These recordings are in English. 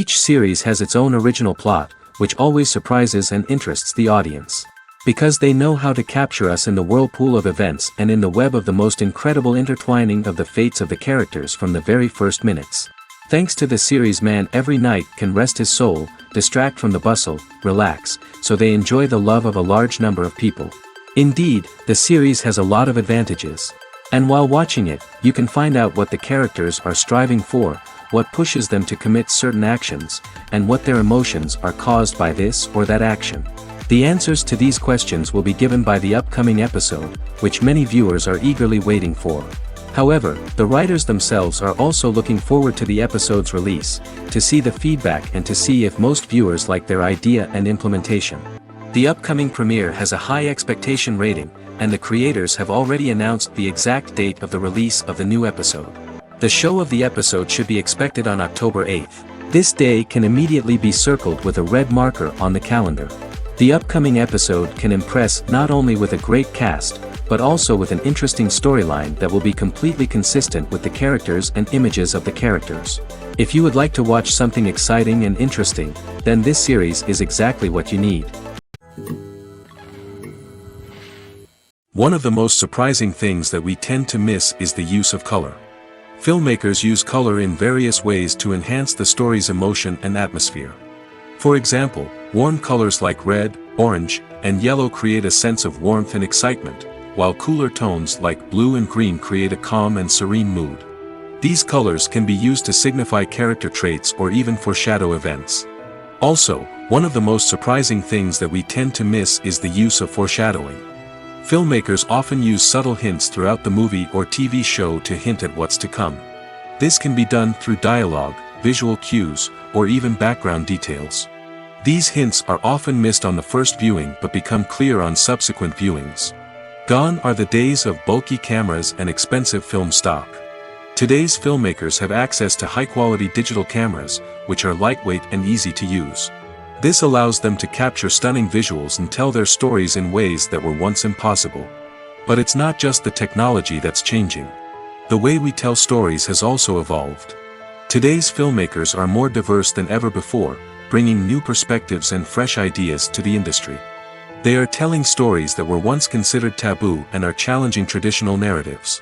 Each series has its own original plot, which always surprises and interests the audience. Because they know how to capture us in the whirlpool of events and in the web of the most incredible intertwining of the fates of the characters from the very first minutes. Thanks to the series, man every night can rest his soul, distract from the bustle, relax, so they enjoy the love of a large number of people. Indeed, the series has a lot of advantages. And while watching it, you can find out what the characters are striving for, what pushes them to commit certain actions, and what their emotions are caused by this or that action. The answers to these questions will be given by the upcoming episode, which many viewers are eagerly waiting for. However, the writers themselves are also looking forward to the episode's release, to see the feedback and to see if most viewers like their idea and implementation. The upcoming premiere has a high expectation rating, and the creators have already announced the exact date of the release of the new episode. The show of the episode should be expected on October 8th. This day can immediately be circled with a red marker on the calendar. The upcoming episode can impress not only with a great cast, but also with an interesting storyline that will be completely consistent with the characters and images of the characters. If you would like to watch something exciting and interesting, then this series is exactly what you need. One of the most surprising things that we tend to miss is the use of color. Filmmakers use color in various ways to enhance the story's emotion and atmosphere. For example, warm colors like red, orange, and yellow create a sense of warmth and excitement, while cooler tones like blue and green create a calm and serene mood. These colors can be used to signify character traits or even foreshadow events. Also, one of the most surprising things that we tend to miss is the use of foreshadowing. Filmmakers often use subtle hints throughout the movie or TV show to hint at what's to come. This can be done through dialogue, visual cues, or even background details. These hints are often missed on the first viewing but become clear on subsequent viewings. Gone are the days of bulky cameras and expensive film stock. Today's filmmakers have access to high-quality digital cameras, which are lightweight and easy to use. This allows them to capture stunning visuals and tell their stories in ways that were once impossible. But it's not just the technology that's changing. The way we tell stories has also evolved. Today's filmmakers are more diverse than ever before, bringing new perspectives and fresh ideas to the industry. They are telling stories that were once considered taboo and are challenging traditional narratives.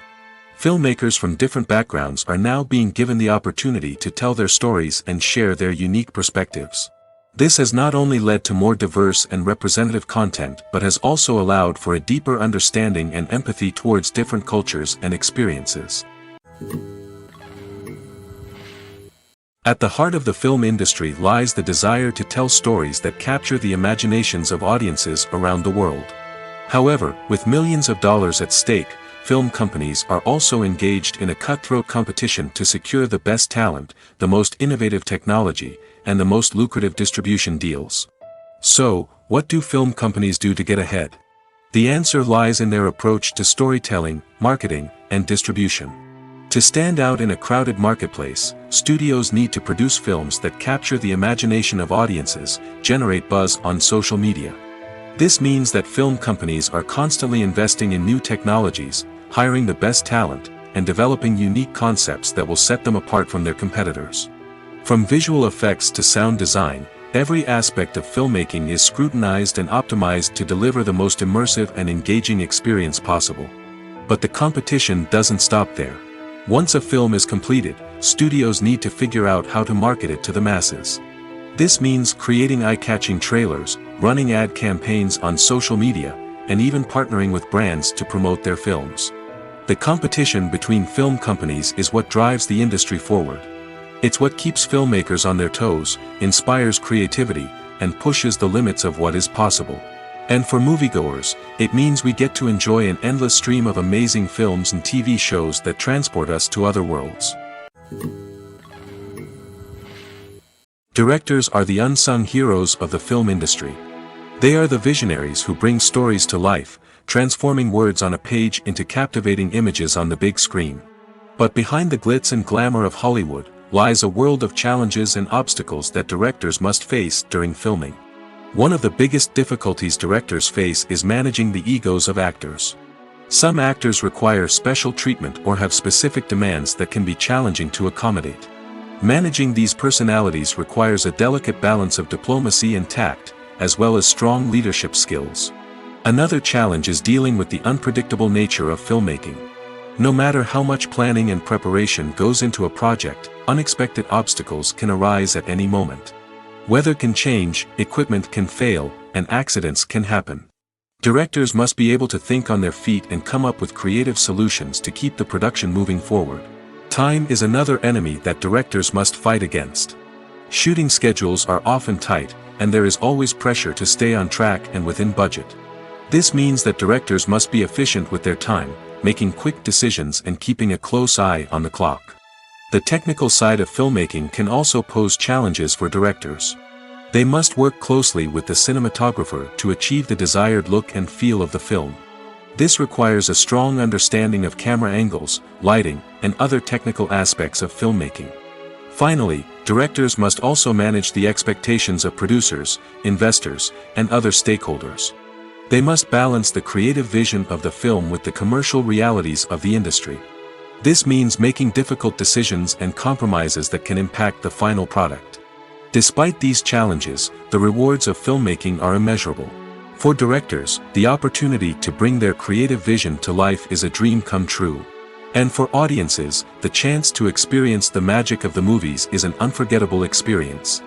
Filmmakers from different backgrounds are now being given the opportunity to tell their stories and share their unique perspectives. This has not only led to more diverse and representative content but has also allowed for a deeper understanding and empathy towards different cultures and experiences. At the heart of the film industry lies the desire to tell stories that capture the imaginations of audiences around the world. However, with millions of dollars at stake, film companies are also engaged in a cutthroat competition to secure the best talent, the most innovative technology, and the most lucrative distribution deals. So, what do film companies do to get ahead? The answer lies in their approach to storytelling, marketing, and distribution. To stand out in a crowded marketplace, studios need to produce films that capture the imagination of audiences, generate buzz on social media. This means that film companies are constantly investing in new technologies, hiring the best talent, and developing unique concepts that will set them apart from their competitors. From visual effects to sound design, every aspect of filmmaking is scrutinized and optimized to deliver the most immersive and engaging experience possible. But the competition doesn't stop there. Once a film is completed, studios need to figure out how to market it to the masses. This means creating eye-catching trailers, running ad campaigns on social media, and even partnering with brands to promote their films. The competition between film companies is what drives the industry forward. It's what keeps filmmakers on their toes, inspires creativity, and pushes the limits of what is possible. And for moviegoers, it means we get to enjoy an endless stream of amazing films and TV shows that transport us to other worlds. Directors are the unsung heroes of the film industry. They are the visionaries who bring stories to life, transforming words on a page into captivating images on the big screen. But behind the glitz and glamour of Hollywood, lies a world of challenges and obstacles that directors must face during filming. One of the biggest difficulties directors face is managing the egos of actors. Some actors require special treatment or have specific demands that can be challenging to accommodate. Managing these personalities requires a delicate balance of diplomacy and tact, as well as strong leadership skills. Another challenge is dealing with the unpredictable nature of filmmaking. No matter how much planning and preparation goes into a project, unexpected obstacles can arise at any moment. Weather can change, equipment can fail, and accidents can happen. Directors must be able to think on their feet and come up with creative solutions to keep the production moving forward. Time is another enemy that directors must fight against. Shooting schedules are often tight, and there is always pressure to stay on track and within budget. This means that directors must be efficient with their time, making quick decisions and keeping a close eye on the clock. The technical side of filmmaking can also pose challenges for directors. They must work closely with the cinematographer to achieve the desired look and feel of the film. This requires a strong understanding of camera angles, lighting, and other technical aspects of filmmaking. Finally, directors must also manage the expectations of producers, investors, and other stakeholders. They must balance the creative vision of the film with the commercial realities of the industry. This means making difficult decisions and compromises that can impact the final product. Despite these challenges, the rewards of filmmaking are immeasurable. For directors, the opportunity to bring their creative vision to life is a dream come true. And for audiences, the chance to experience the magic of the movies is an unforgettable experience.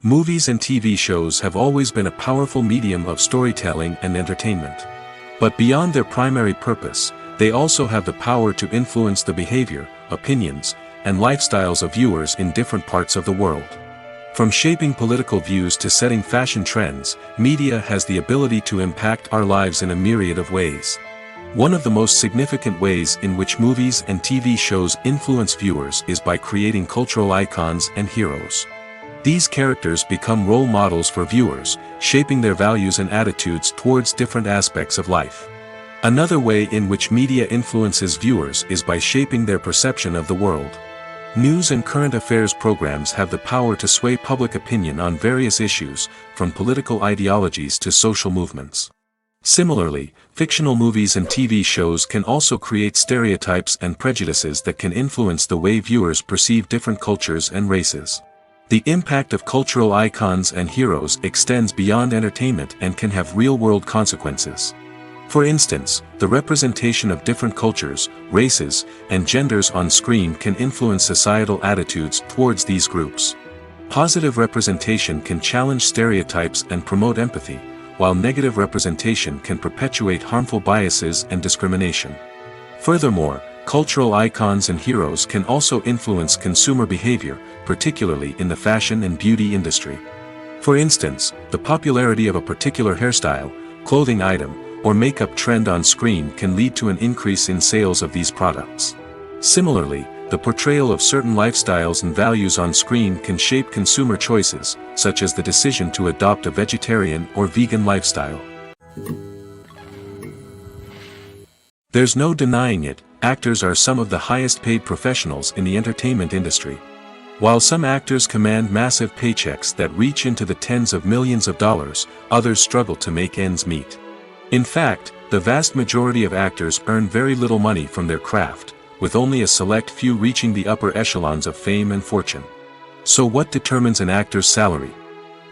Movies and TV shows have always been a powerful medium of storytelling and entertainment. But beyond their primary purpose, they also have the power to influence the behavior, opinions, and lifestyles of viewers in different parts of the world. From shaping political views to setting fashion trends, media has the ability to impact our lives in a myriad of ways. One of the most significant ways in which movies and TV shows influence viewers is by creating cultural icons and heroes. These characters become role models for viewers, shaping their values and attitudes towards different aspects of life. Another way in which media influences viewers is by shaping their perception of the world. News and current affairs programs have the power to sway public opinion on various issues, from political ideologies to social movements. Similarly, fictional movies and TV shows can also create stereotypes and prejudices that can influence the way viewers perceive different cultures and races. The impact of cultural icons and heroes extends beyond entertainment and can have real-world consequences. For instance, the representation of different cultures, races, and genders on screen can influence societal attitudes towards these groups. Positive representation can challenge stereotypes and promote empathy, while negative representation can perpetuate harmful biases and discrimination. Furthermore, cultural icons and heroes can also influence consumer behavior, particularly in the fashion and beauty industry. For instance, the popularity of a particular hairstyle, clothing item, or makeup trend on screen can lead to an increase in sales of these products. Similarly, the portrayal of certain lifestyles and values on screen can shape consumer choices, such as the decision to adopt a vegetarian or vegan lifestyle. There's no denying it, actors are some of the highest paid professionals in the entertainment industry. While some actors command massive paychecks that reach into the tens of millions of dollars, others struggle to make ends meet. In fact, the vast majority of actors earn very little money from their craft, with only a select few reaching the upper echelons of fame and fortune. So what determines an actor's salary?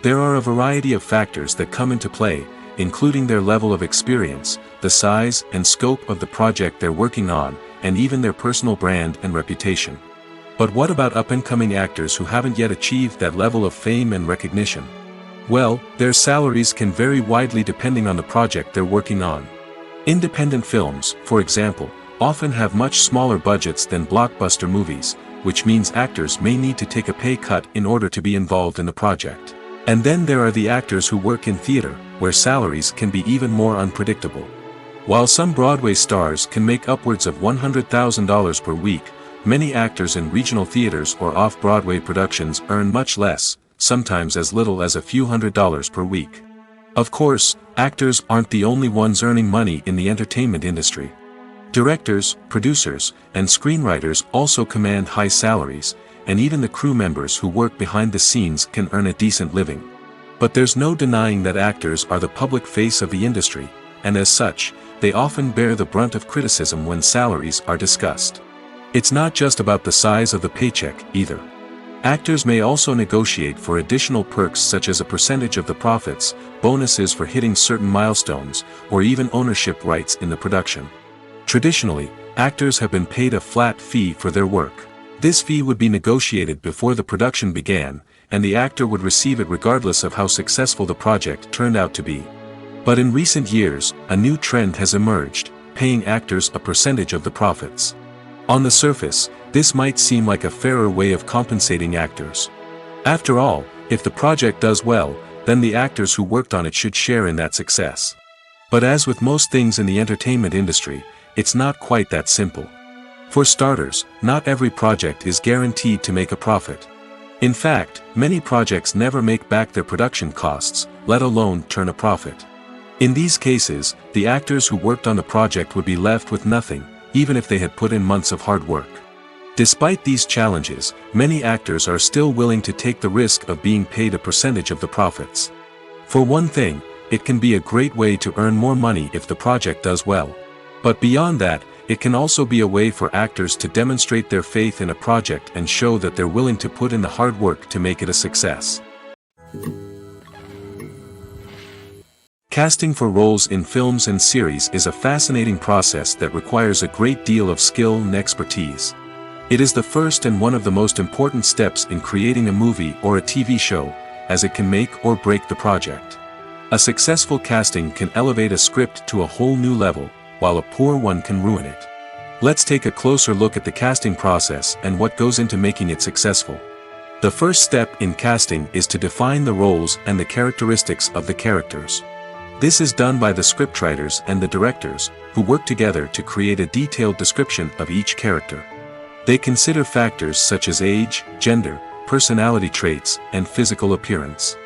There are a variety of factors that come into play, including their level of experience, the size and scope of the project they're working on, and even their personal brand and reputation. But what about up-and-coming actors who haven't yet achieved that level of fame and recognition? Well, their salaries can vary widely depending on the project they're working on. Independent films, for example, often have much smaller budgets than blockbuster movies, which means actors may need to take a pay cut in order to be involved in the project. And then there are the actors who work in theater, where salaries can be even more unpredictable. While some Broadway stars can make upwards of $100,000 per week, many actors in regional theaters or off-Broadway productions earn much less, sometimes as little as a few $100s per week. Of course, actors aren't the only ones earning money in the entertainment industry. Directors, producers, and screenwriters also command high salaries, and even the crew members who work behind the scenes can earn a decent living. But there's no denying that actors are the public face of the industry, and as such, they often bear the brunt of criticism when salaries are discussed. It's not just about the size of the paycheck, either. Actors may also negotiate for additional perks such as a percentage of the profits, bonuses for hitting certain milestones, or even ownership rights in the production. Traditionally, actors have been paid a flat fee for their work. This fee would be negotiated before the production began, and the actor would receive it regardless of how successful the project turned out to be. But in recent years, a new trend has emerged, paying actors a percentage of the profits. On the surface, this might seem like a fairer way of compensating actors. After all, if the project does well, then the actors who worked on it should share in that success. But as with most things in the entertainment industry, it's not quite that simple. For starters, not every project is guaranteed to make a profit. In fact, many projects never make back their production costs, let alone turn a profit. In these cases, the actors who worked on the project would be left with nothing, even if they had put in months of hard work. Despite these challenges, many actors are still willing to take the risk of being paid a percentage of the profits. For one thing, it can be a great way to earn more money if the project does well. But beyond that, it can also be a way for actors to demonstrate their faith in a project and show that they're willing to put in the hard work to make it a success. Casting for roles in films and series is a fascinating process that requires a great deal of skill and expertise. It is the first and one of the most important steps in creating a movie or a TV show, as it can make or break the project. A successful casting can elevate a script to a whole new level, while a poor one can ruin it. Let's take a closer look at the casting process and what goes into making it successful. The first step in casting is to define the roles and the characteristics of the characters. This is done by the scriptwriters and the directors, who work together to create a detailed description of each character. They consider factors such as age, gender, personality traits, and physical appearance.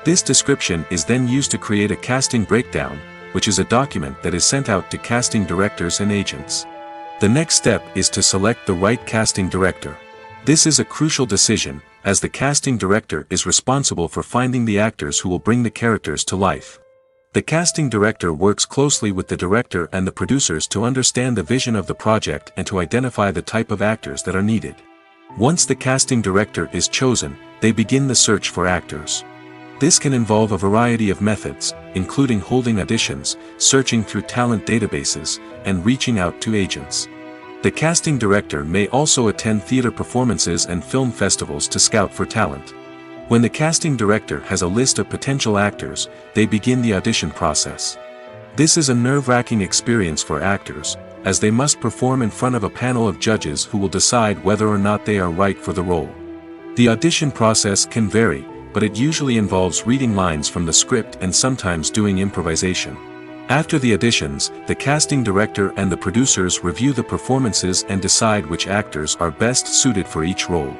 This description is then used to create a casting breakdown, which is a document that is sent out to casting directors and agents. The next step is to select the right casting director. This is a crucial decision, as the casting director is responsible for finding the actors who will bring the characters to life. The casting director works closely with the director and the producers to understand the vision of the project and to identify the type of actors that are needed. Once the casting director is chosen, they begin the search for actors. This can involve a variety of methods, including holding auditions, searching through talent databases, and reaching out to agents. The casting director may also attend theater performances and film festivals to scout for talent. When the casting director has a list of potential actors, they begin the audition process. This is a nerve-wracking experience for actors, as they must perform in front of a panel of judges who will decide whether or not they are right for the role. The audition process can vary, but it usually involves reading lines from the script and sometimes doing improvisation. After the auditions, the casting director and the producers review the performances and decide which actors are best suited for each role.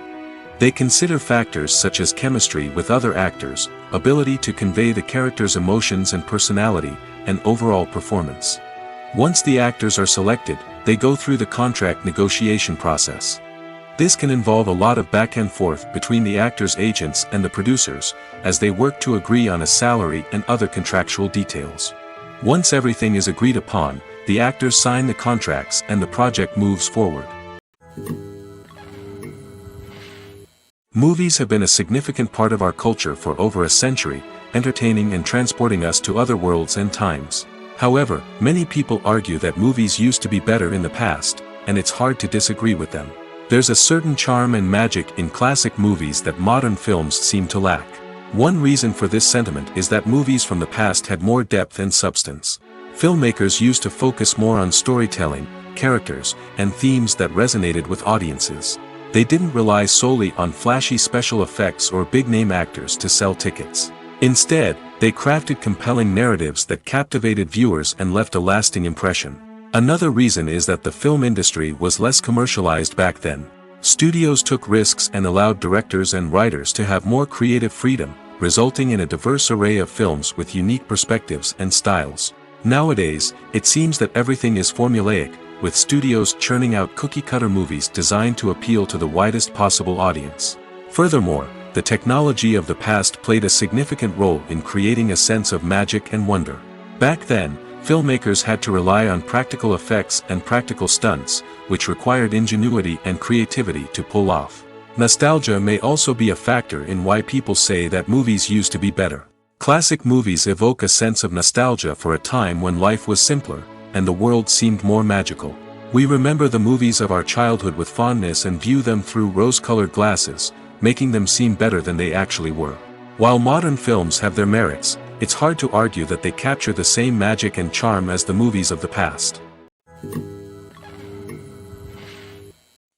They consider factors such as chemistry with other actors, ability to convey the character's emotions and personality, and overall performance. Once the actors are selected, they go through the contract negotiation process. This can involve a lot of back and forth between the actors' agents and the producers, as they work to agree on a salary and other contractual details. Once everything is agreed upon, the actors sign the contracts and the project moves forward. Movies have been a significant part of our culture for over a century, entertaining and transporting us to other worlds and times. However, many people argue that movies used to be better in the past, and it's hard to disagree with them. There's a certain charm and magic in classic movies that modern films seem to lack. One reason for this sentiment is that movies from the past had more depth and substance. Filmmakers used to focus more on storytelling, characters, and themes that resonated with audiences. They didn't rely solely on flashy special effects or big-name actors to sell tickets. Instead, they crafted compelling narratives that captivated viewers and left a lasting impression. Another reason is that the film industry was less commercialized back then. Studios took risks and allowed directors and writers to have more creative freedom, resulting in a diverse array of films with unique perspectives and styles. Nowadays, it seems that everything is formulaic, with studios churning out cookie-cutter movies designed to appeal to the widest possible audience. Furthermore, the technology of the past played a significant role in creating a sense of magic and wonder. Back then, filmmakers had to rely on practical effects and practical stunts, which required ingenuity and creativity to pull off. Nostalgia may also be a factor in why people say that movies used to be better. Classic movies evoke a sense of nostalgia for a time when life was simpler, and the world seemed more magical. We remember the movies of our childhood with fondness and view them through rose-colored glasses, making them seem better than they actually were. While modern films have their merits, it's hard to argue that they capture the same magic and charm as the movies of the past.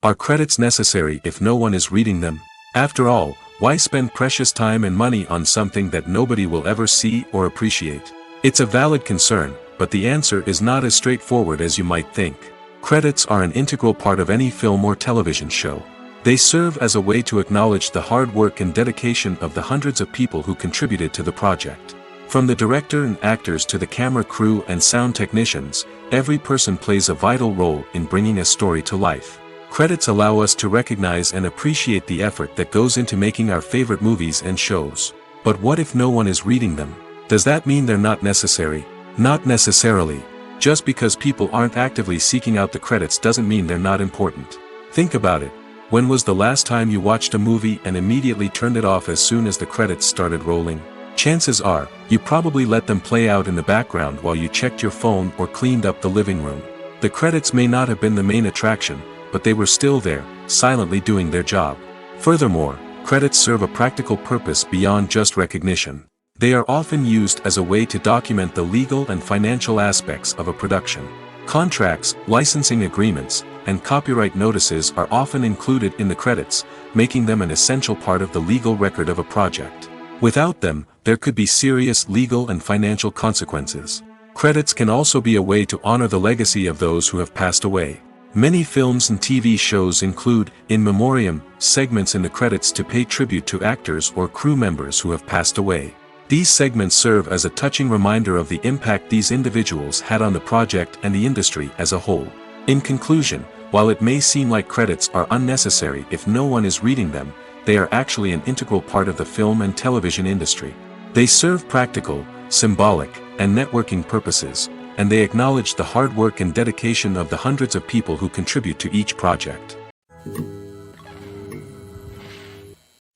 Are credits necessary if no one is reading them? After all, why spend precious time and money on something that nobody will ever see or appreciate? It's a valid concern, but the answer is not as straightforward as you might think. Credits are an integral part of any film or television show. They serve as a way to acknowledge the hard work and dedication of the hundreds of people who contributed to the project. From the director and actors to the camera crew and sound technicians, every person plays a vital role in bringing a story to life. Credits allow us to recognize and appreciate the effort that goes into making our favorite movies and shows. But what if no one is reading them? Does that mean they're not necessary? Not necessarily. Just because people aren't actively seeking out the credits doesn't mean they're not important. Think about it. When was the last time you watched a movie and immediately turned it off as soon as the credits started rolling? Chances are, you probably let them play out in the background while you checked your phone or cleaned up the living room. The credits may not have been the main attraction, but they were still there, silently doing their job. Furthermore, credits serve a practical purpose beyond just recognition. They are often used as a way to document the legal and financial aspects of a production. Contracts, licensing agreements, and copyright notices are often included in the credits, making them an essential part of the legal record of a project. Without them, there could be serious legal and financial consequences. Credits can also be a way to honor the legacy of those who have passed away. Many films and TV shows include, in memoriam, segments in the credits to pay tribute to actors or crew members who have passed away. These segments serve as a touching reminder of the impact these individuals had on the project and the industry as a whole. In conclusion, while it may seem like credits are unnecessary if no one is reading them, they are actually an integral part of the film and television industry. They serve practical, symbolic, and networking purposes, and they acknowledge the hard work and dedication of the hundreds of people who contribute to each project.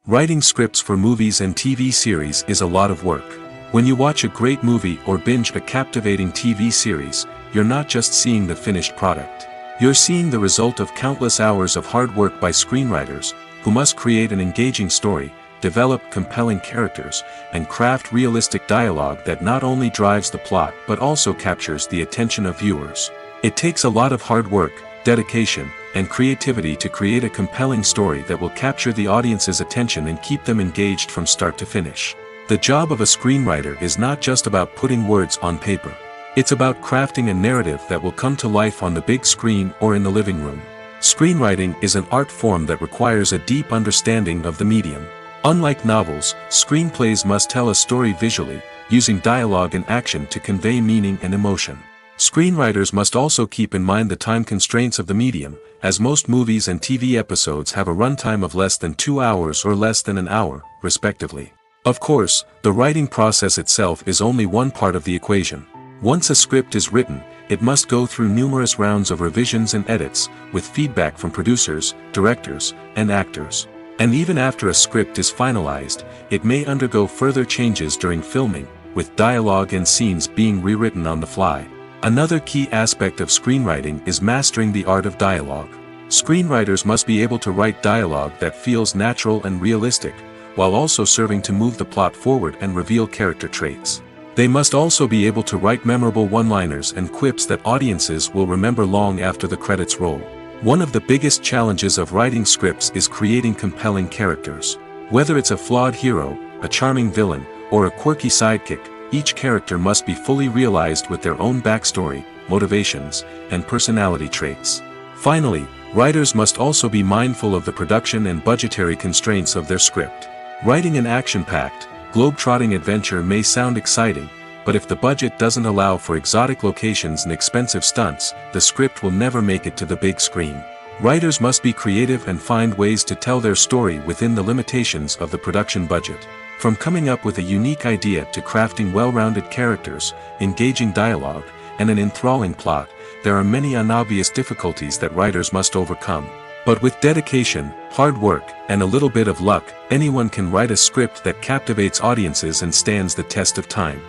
Writing scripts for movies and TV series is a lot of work. When you watch a great movie or binge a captivating TV series, you're not just seeing the finished product. You're seeing the result of countless hours of hard work by screenwriters, who must create an engaging story, develop compelling characters, and craft realistic dialogue that not only drives the plot but also captures the attention of viewers. It takes a lot of hard work, dedication, and creativity to create a compelling story that will capture the audience's attention and keep them engaged from start to finish. The job of a screenwriter is not just about putting words on paper. It's about crafting a narrative that will come to life on the big screen or in the living room. Screenwriting is an art form that requires a deep understanding of the medium. Unlike novels, screenplays must tell a story visually, using dialogue and action to convey meaning and emotion. Screenwriters must also keep in mind the time constraints of the medium, as most movies and TV episodes have a runtime of less than 2 hours or less than an hour, respectively. Of course, the writing process itself is only one part of the equation. Once a script is written, it must go through numerous rounds of revisions and edits, with feedback from producers, directors, and actors. And even after a script is finalized, it may undergo further changes during filming, with dialogue and scenes being rewritten on the fly. Another key aspect of screenwriting is mastering the art of dialogue. Screenwriters must be able to write dialogue that feels natural and realistic, while also serving to move the plot forward and reveal character traits. They must also be able to write memorable one-liners and quips that audiences will remember long after the credits roll. One of the biggest challenges of writing scripts is creating compelling characters. Whether it's a flawed hero, a charming villain, or a quirky sidekick, each character must be fully realized with their own backstory, motivations, and personality traits. Finally, writers must also be mindful of the production and budgetary constraints of their script. Writing an action-packed, globe-trotting adventure may sound exciting, but if the budget doesn't allow for exotic locations and expensive stunts, the script will never make it to the big screen. Writers must be creative and find ways to tell their story within the limitations of the production budget. From coming up with a unique idea to crafting well-rounded characters, engaging dialogue, and an enthralling plot, there are many unobvious difficulties that writers must overcome. But with dedication, hard work, and a little bit of luck, anyone can write a script that captivates audiences and stands the test of time.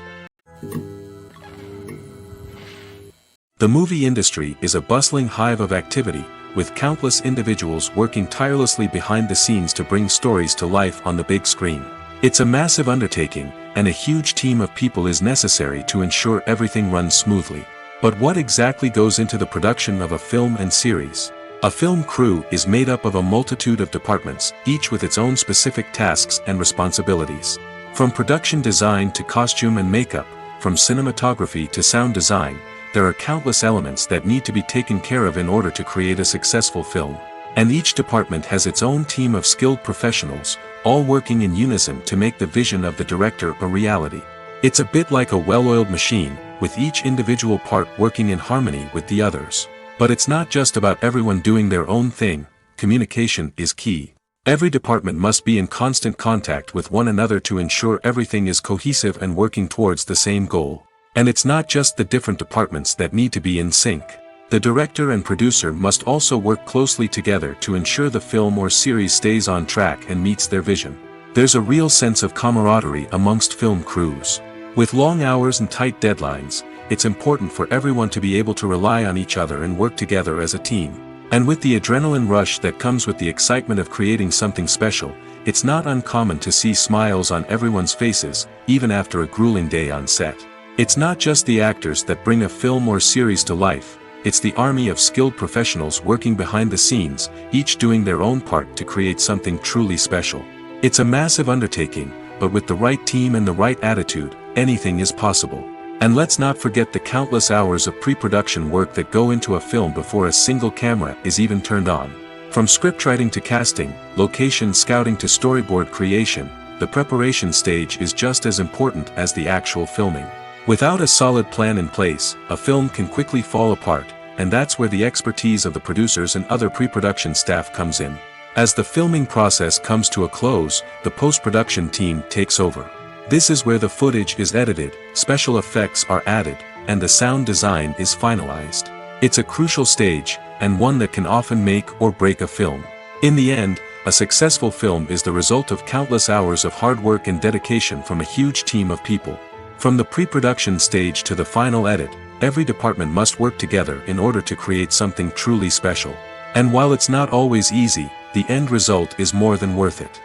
The movie industry is a bustling hive of activity, with countless individuals working tirelessly behind the scenes to bring stories to life on the big screen. It's a massive undertaking, and a huge team of people is necessary to ensure everything runs smoothly. But what exactly goes into the production of a film and series? A film crew is made up of a multitude of departments, each with its own specific tasks and responsibilities. From production design to costume and makeup, from cinematography to sound design, there are countless elements that need to be taken care of in order to create a successful film. And each department has its own team of skilled professionals, all working in unison to make the vision of the director a reality. It's a bit like a well-oiled machine, with each individual part working in harmony with the others. But it's not just about everyone doing their own thing. Communication is key. Every department must be in constant contact with one another to ensure everything is cohesive and working towards the same goal. And it's not just the different departments that need to be in sync. The director and producer must also work closely together to ensure the film or series stays on track and meets their vision. There's a real sense of camaraderie amongst film crews. With long hours and tight deadlines, it's important for everyone to be able to rely on each other and work together as a team. And with the adrenaline rush that comes with the excitement of creating something special, it's not uncommon to see smiles on everyone's faces, even after a grueling day on set. It's not just the actors that bring a film or series to life, it's the army of skilled professionals working behind the scenes, each doing their own part to create something truly special. It's a massive undertaking, but with the right team and the right attitude, anything is possible. And let's not forget the countless hours of pre-production work that go into a film before a single camera is even turned on. From scriptwriting to casting, location scouting to storyboard creation, the preparation stage is just as important as the actual filming. Without a solid plan in place, a film can quickly fall apart, and that's where the expertise of the producers and other pre-production staff comes in. As the filming process comes to a close, the post-production team takes over. This is where the footage is edited, special effects are added, and the sound design is finalized. It's a crucial stage, and one that can often make or break a film. In the end, a successful film is the result of countless hours of hard work and dedication from a huge team of people. From the pre-production stage to the final edit, every department must work together in order to create something truly special. And while it's not always easy, the end result is more than worth it.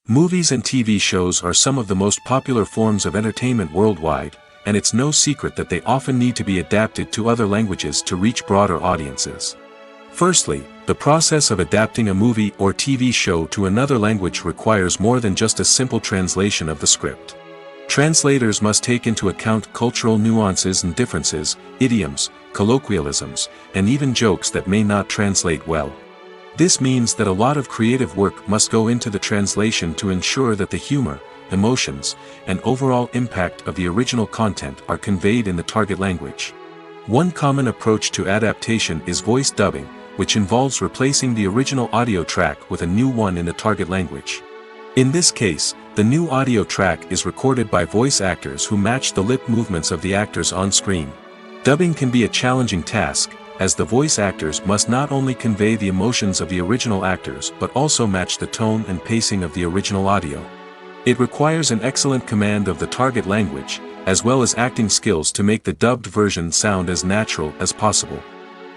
Movies and TV shows are some of the most popular forms of entertainment worldwide, and it's no secret that they often need to be adapted to other languages to reach broader audiences. Firstly, the process of adapting a movie or TV show to another language requires more than just a simple translation of the script. Translators must take into account cultural nuances and differences, idioms, colloquialisms, and even jokes that may not translate well. This means that a lot of creative work must go into the translation to ensure that the humor, emotions, and overall impact of the original content are conveyed in the target language. One common approach to adaptation is voice dubbing, which involves replacing the original audio track with a new one in the target language. In this case, the new audio track is recorded by voice actors who match the lip movements of the actors on screen. Dubbing can be a challenging task, as the voice actors must not only convey the emotions of the original actors but also match the tone and pacing of the original audio. It requires an excellent command of the target language, as well as acting skills to make the dubbed version sound as natural as possible.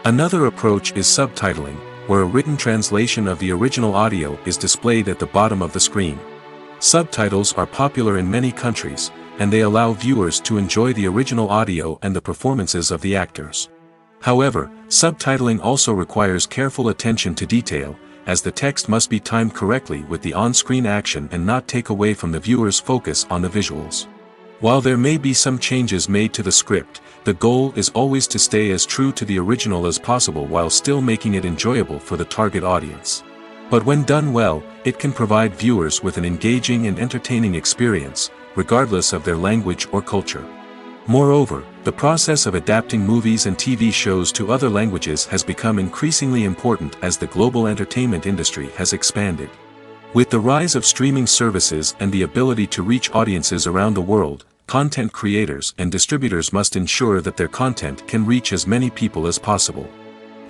Another approach is subtitling, where a written translation of the original audio is displayed at the bottom of the screen. Subtitles are popular in many countries, and they allow viewers to enjoy the original audio and the performances of the actors. However, subtitling also requires careful attention to detail, as the text must be timed correctly with the on-screen action and not take away from the viewer's focus on the visuals. While there may be some changes made to the script, the goal is always to stay as true to the original as possible while still making it enjoyable for the target audience. But when done well, it can provide viewers with an engaging and entertaining experience, regardless of their language or culture. Moreover, the process of adapting movies and TV shows to other languages has become increasingly important as the global entertainment industry has expanded. With the rise of streaming services and the ability to reach audiences around the world, content creators and distributors must ensure that their content can reach as many people as possible.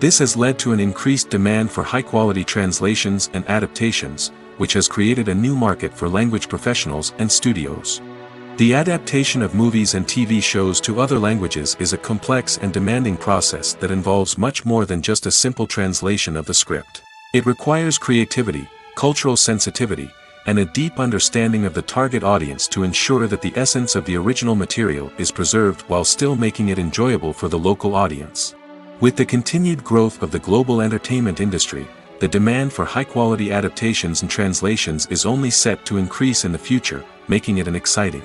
This has led to an increased demand for high-quality translations and adaptations, which has created a new market for language professionals and studios. The adaptation of movies and TV shows to other languages is a complex and demanding process that involves much more than just a simple translation of the script. It requires creativity, cultural sensitivity, and a deep understanding of the target audience to ensure that the essence of the original material is preserved while still making it enjoyable for the local audience. With the continued growth of the global entertainment industry, the demand for high-quality adaptations and translations is only set to increase in the future, making it an exciting.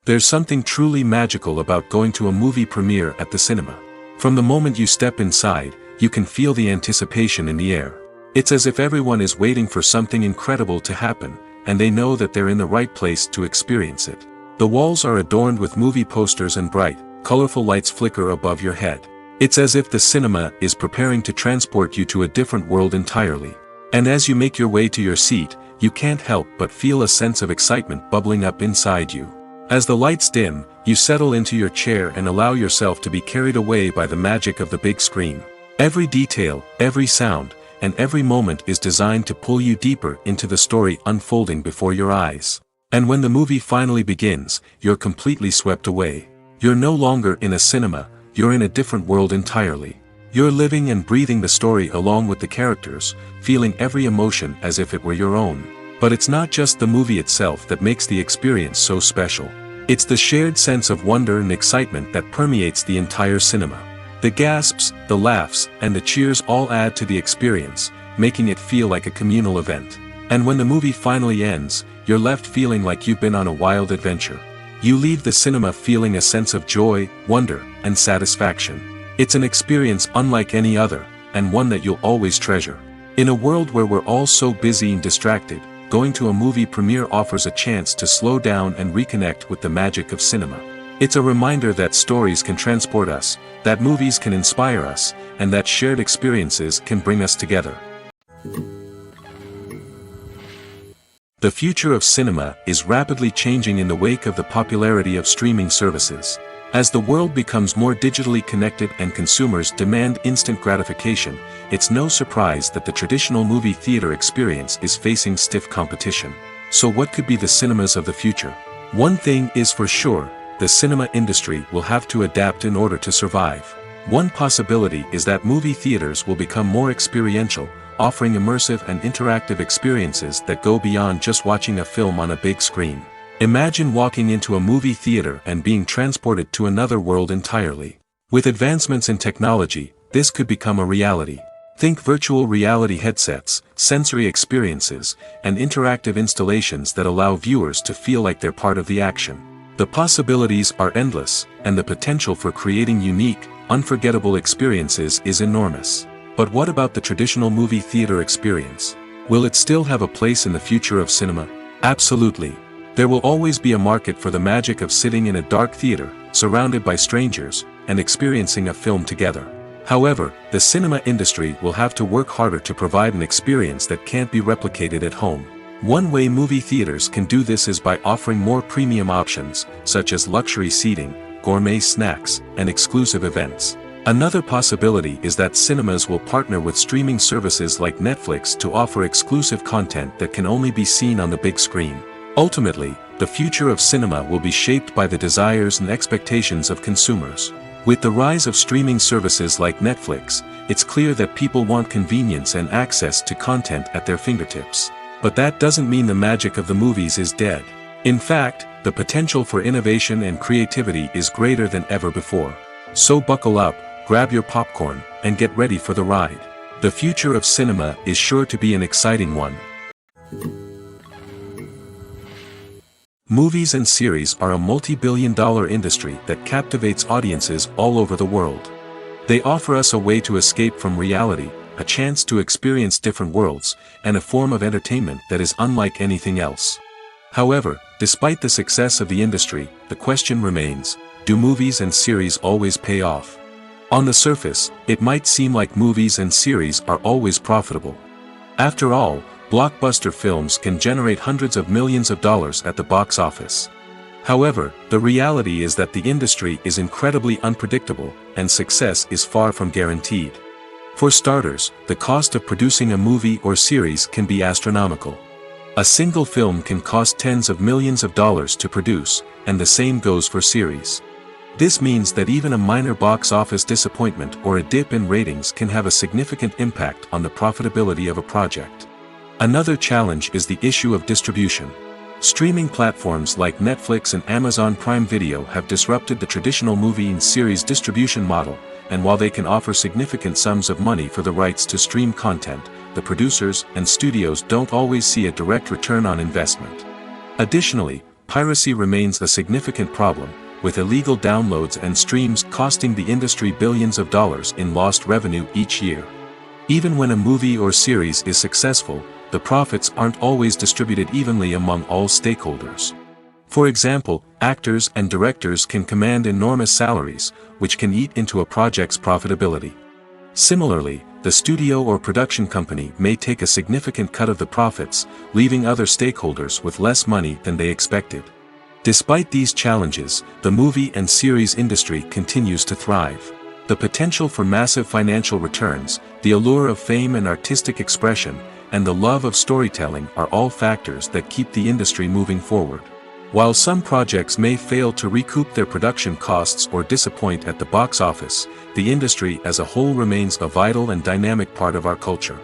There's something truly magical about going to a movie premiere at the cinema. From the moment you step inside, you can feel the anticipation in the air. It's as if everyone is waiting for something incredible to happen, and they know that they're in the right place to experience it. The walls are adorned with movie posters and bright, colorful lights flicker above your head. It's as if the cinema is preparing to transport you to a different world entirely. And as you make your way to your seat, you can't help but feel a sense of excitement bubbling up inside you. As the lights dim, you settle into your chair and allow yourself to be carried away by the magic of the big screen. Every detail, every sound, and every moment is designed to pull you deeper into the story unfolding before your eyes. And when the movie finally begins, you're completely swept away. You're no longer in a cinema, you're in a different world entirely. You're living and breathing the story along with the characters, feeling every emotion as if it were your own. But it's not just the movie itself that makes the experience so special. It's the shared sense of wonder and excitement that permeates the entire cinema. The gasps, the laughs, and the cheers all add to the experience, making it feel like a communal event. And when the movie finally ends, you're left feeling like you've been on a wild adventure. You leave the cinema feeling a sense of joy, wonder, and satisfaction. It's an experience unlike any other, and one that you'll always treasure. In a world where we're all so busy and distracted, going to a movie premiere offers a chance to slow down and reconnect with the magic of cinema. It's a reminder that stories can transport us, that movies can inspire us, and that shared experiences can bring us together. The future of cinema is rapidly changing in the wake of the popularity of streaming services. As the world becomes more digitally connected and consumers demand instant gratification, it's no surprise that the traditional movie theater experience is facing stiff competition. So what could be the cinemas of the future? One thing is for sure, the cinema industry will have to adapt in order to survive. One possibility is that movie theaters will become more experiential, offering immersive and interactive experiences that go beyond just watching a film on a big screen. Imagine walking into a movie theater and being transported to another world entirely. With advancements in technology, this could become a reality. Think virtual reality headsets, sensory experiences, and interactive installations that allow viewers to feel like they're part of the action. The possibilities are endless, and the potential for creating unique, unforgettable experiences is enormous. But what about the traditional movie theater experience? Will it still have a place in the future of cinema? Absolutely. There will always be a market for the magic of sitting in a dark theater, surrounded by strangers, and experiencing a film together. However, the cinema industry will have to work harder to provide an experience that can't be replicated at home. One way movie theaters can do this is by offering more premium options, such as luxury seating, gourmet snacks, and exclusive events. Another possibility is that cinemas will partner with streaming services like Netflix to offer exclusive content that can only be seen on the big screen. Ultimately, the future of cinema will be shaped by the desires and expectations of consumers. With the rise of streaming services like Netflix, it's clear that people want convenience and access to content at their fingertips. But that doesn't mean the magic of the movies is dead. In fact, the potential for innovation and creativity is greater than ever before. So buckle up, grab your popcorn, and get ready for the ride. The future of cinema is sure to be an exciting one. Movies and series are a multi-billion-dollar industry that captivates audiences all over the world. They offer us a way to escape from reality, a chance to experience different worlds, and a form of entertainment that is unlike anything else. However, despite the success of the industry, the question remains, do movies and series always pay off? On the surface, it might seem like movies and series are always profitable. After all, blockbuster films can generate hundreds of millions of dollars at the box office. However, the reality is that the industry is incredibly unpredictable, and success is far from guaranteed. For starters, the cost of producing a movie or series can be astronomical. A single film can cost tens of millions of dollars to produce, and the same goes for series. This means that even a minor box office disappointment or a dip in ratings can have a significant impact on the profitability of a project. Another challenge is the issue of distribution. Streaming platforms like Netflix and Amazon Prime Video have disrupted the traditional movie and series distribution model, and while they can offer significant sums of money for the rights to stream content, the producers and studios don't always see a direct return on investment. Additionally, piracy remains a significant problem, with illegal downloads and streams costing the industry billions of dollars in lost revenue each year. Even when a movie or series is successful, the profits aren't always distributed evenly among all stakeholders. For example, actors and directors can command enormous salaries, which can eat into a project's profitability. Similarly, the studio or production company may take a significant cut of the profits, leaving other stakeholders with less money than they expected. Despite these challenges, the movie and series industry continues to thrive. The potential for massive financial returns, the allure of fame and artistic expression, and the love of storytelling are all factors that keep the industry moving forward. While some projects may fail to recoup their production costs or disappoint at the box office, the industry as a whole remains a vital and dynamic part of our culture.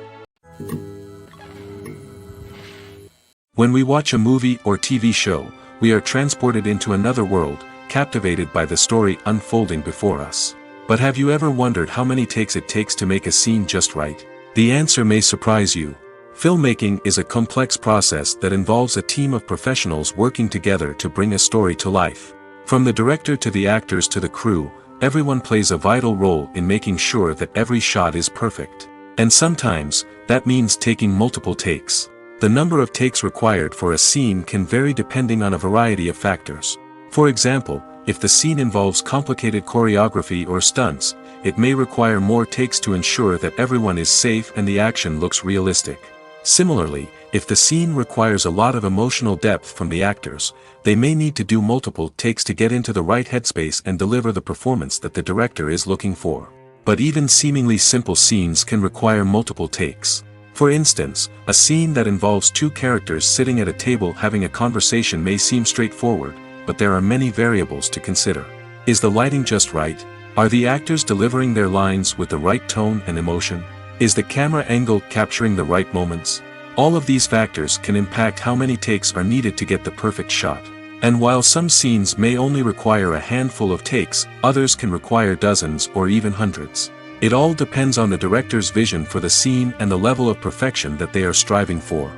When we watch a movie or TV show, we are transported into another world, captivated by the story unfolding before us. But have you ever wondered how many takes it takes to make a scene just right? The answer may surprise you. Filmmaking is a complex process that involves a team of professionals working together to bring a story to life. From the director to the actors to the crew, everyone plays a vital role in making sure that every shot is perfect. And sometimes, that means taking multiple takes. The number of takes required for a scene can vary depending on a variety of factors. For example, if the scene involves complicated choreography or stunts, it may require more takes to ensure that everyone is safe and the action looks realistic. Similarly, if the scene requires a lot of emotional depth from the actors, they may need to do multiple takes to get into the right headspace and deliver the performance that the director is looking for. But even seemingly simple scenes can require multiple takes. For instance, a scene that involves two characters sitting at a table having a conversation may seem straightforward, but there are many variables to consider. Is the lighting just right? Are the actors delivering their lines with the right tone and emotion? Is the camera angle capturing the right moments? All of these factors can impact how many takes are needed to get the perfect shot. And while some scenes may only require a handful of takes, others can require dozens or even hundreds. It all depends on the director's vision for the scene and the level of perfection that they are striving for.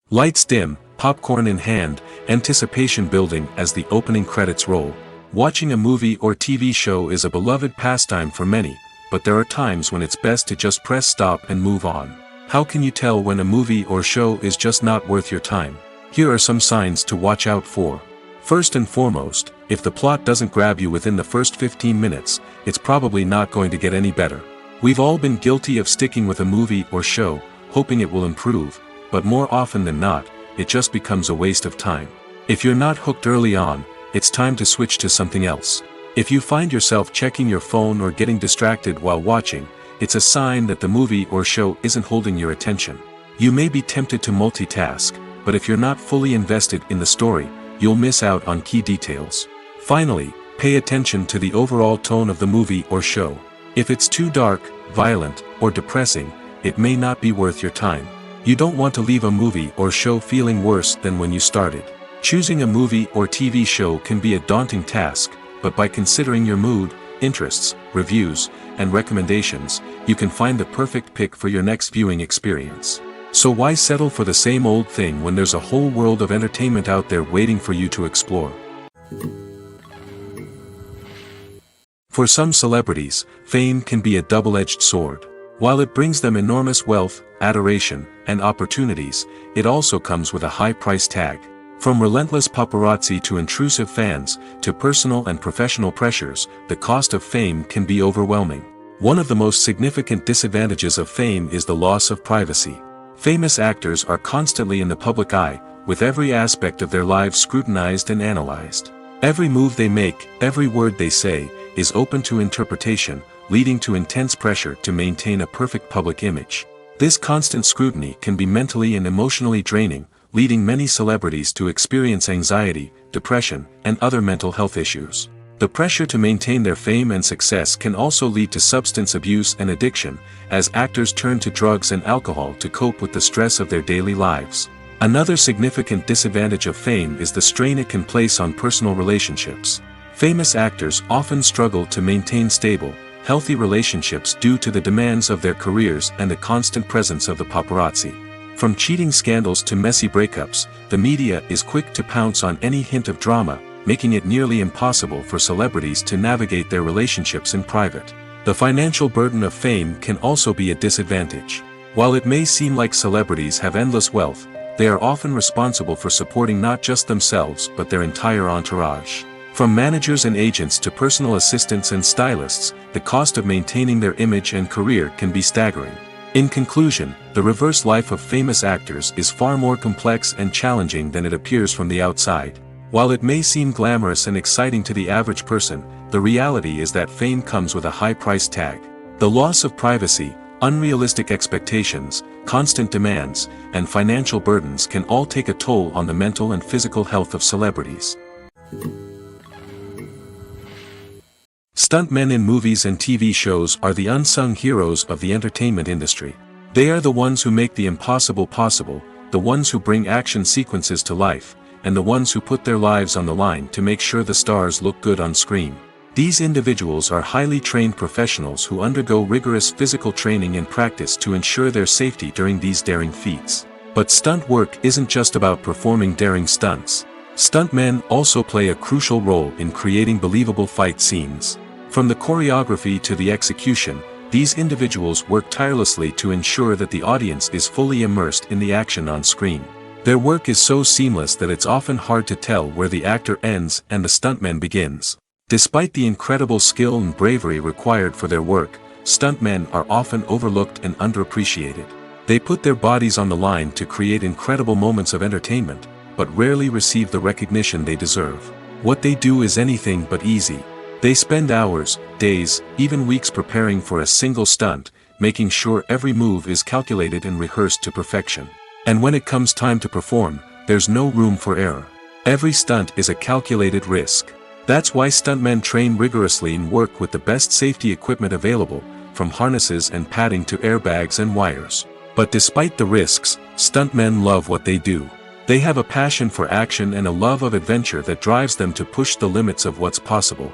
Lights dim, popcorn in hand, anticipation building as the opening credits roll. Watching a movie or TV show is a beloved pastime for many, but there are times when it's best to just press stop and move on. How can you tell when a movie or show is just not worth your time? Here are some signs to watch out for. First and foremost, if the plot doesn't grab you within the first 15 minutes, it's probably not going to get any better. We've all been guilty of sticking with a movie or show, hoping it will improve, but more often than not, it just becomes a waste of time. If you're not hooked early on, it's time to switch to something else. If you find yourself checking your phone or getting distracted while watching, it's a sign that the movie or show isn't holding your attention. You may be tempted to multitask, but if you're not fully invested in the story, you'll miss out on key details. Finally, pay attention to the overall tone of the movie or show. If it's too dark, violent, or depressing, it may not be worth your time. You don't want to leave a movie or show feeling worse than when you started. Choosing a movie or TV show can be a daunting task, but by considering your mood, interests, reviews, and recommendations, you can find the perfect pick for your next viewing experience. So why settle for the same old thing when there's a whole world of entertainment out there waiting for you to explore? For some celebrities, fame can be a double-edged sword. While it brings them enormous wealth, adoration, and opportunities, it also comes with a high price tag. From relentless paparazzi to intrusive fans, to personal and professional pressures, the cost of fame can be overwhelming. One of the most significant disadvantages of fame is the loss of privacy. Famous actors are constantly in the public eye, with every aspect of their lives scrutinized and analyzed. Every move they make, every word they say, is open to interpretation, leading to intense pressure to maintain a perfect public image. This constant scrutiny can be mentally and emotionally draining, leading many celebrities to experience anxiety, depression, and other mental health issues. The pressure to maintain their fame and success can also lead to substance abuse and addiction, as actors turn to drugs and alcohol to cope with the stress of their daily lives. Another significant disadvantage of fame is the strain it can place on personal relationships. Famous actors often struggle to maintain stable, healthy relationships due to the demands of their careers and the constant presence of the paparazzi. From cheating scandals to messy breakups, the media is quick to pounce on any hint of drama, making it nearly impossible for celebrities to navigate their relationships in private. The financial burden of fame can also be a disadvantage. While it may seem like celebrities have endless wealth, they are often responsible for supporting not just themselves but their entire entourage. From managers and agents to personal assistants and stylists, the cost of maintaining their image and career can be staggering. In conclusion, the reverse life of famous actors is far more complex and challenging than it appears from the outside. While it may seem glamorous and exciting to the average person, the reality is that fame comes with a high price tag. The loss of privacy, unrealistic expectations, constant demands, and financial burdens can all take a toll on the mental and physical health of celebrities. Stuntmen in movies and TV shows are the unsung heroes of the entertainment industry. They are the ones who make the impossible possible, the ones who bring action sequences to life, and the ones who put their lives on the line to make sure the stars look good on screen. These individuals are highly trained professionals who undergo rigorous physical training and practice to ensure their safety during these daring feats. But stunt work isn't just about performing daring stunts. Stuntmen also play a crucial role in creating believable fight scenes. From the choreography to the execution, these individuals work tirelessly to ensure that the audience is fully immersed in the action on screen. Their work is so seamless that it's often hard to tell where the actor ends and the stuntman begins. Despite the incredible skill and bravery required for their work, stuntmen are often overlooked and underappreciated. They put their bodies on the line to create incredible moments of entertainment, but rarely receive the recognition they deserve. What they do is anything but easy. They spend hours, days, even weeks preparing for a single stunt, making sure every move is calculated and rehearsed to perfection. And when it comes time to perform, there's no room for error. Every stunt is a calculated risk. That's why stuntmen train rigorously and work with the best safety equipment available, from harnesses and padding to airbags and wires. But despite the risks, stuntmen love what they do. They have a passion for action and a love of adventure that drives them to push the limits of what's possible.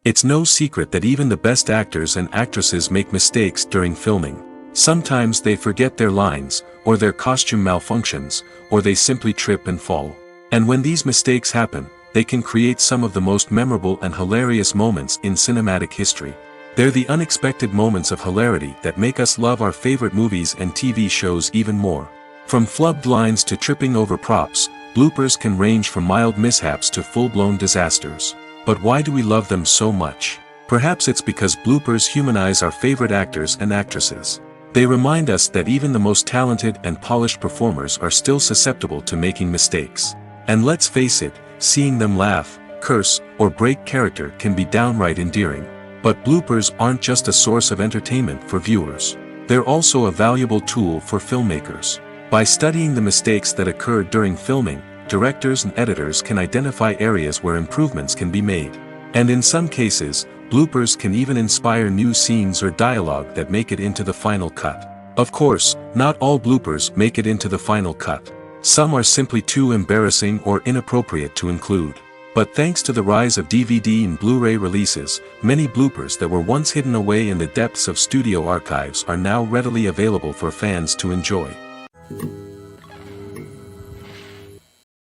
It's no secret that even the best actors and actresses make mistakes during filming. Sometimes they forget their lines, or their costume malfunctions, or they simply trip and fall. And when these mistakes happen, they can create some of the most memorable and hilarious moments in cinematic history. They're the unexpected moments of hilarity that make us love our favorite movies and TV shows even more. From flubbed lines to tripping over props, bloopers can range from mild mishaps to full-blown disasters. But why do we love them so much? Perhaps it's because bloopers humanize our favorite actors and actresses. They remind us that even the most talented and polished performers are still susceptible to making mistakes. And let's face it, seeing them laugh, curse, or break character can be downright endearing. But bloopers aren't just a source of entertainment for viewers. They're also a valuable tool for filmmakers. By studying the mistakes that occurred during filming, directors and editors can identify areas where improvements can be made. And in some cases, bloopers can even inspire new scenes or dialogue that make it into the final cut. Of course, not all bloopers make it into the final cut. Some are simply too embarrassing or inappropriate to include. But thanks to the rise of DVD and Blu-ray releases, many bloopers that were once hidden away in the depths of studio archives are now readily available for fans to enjoy.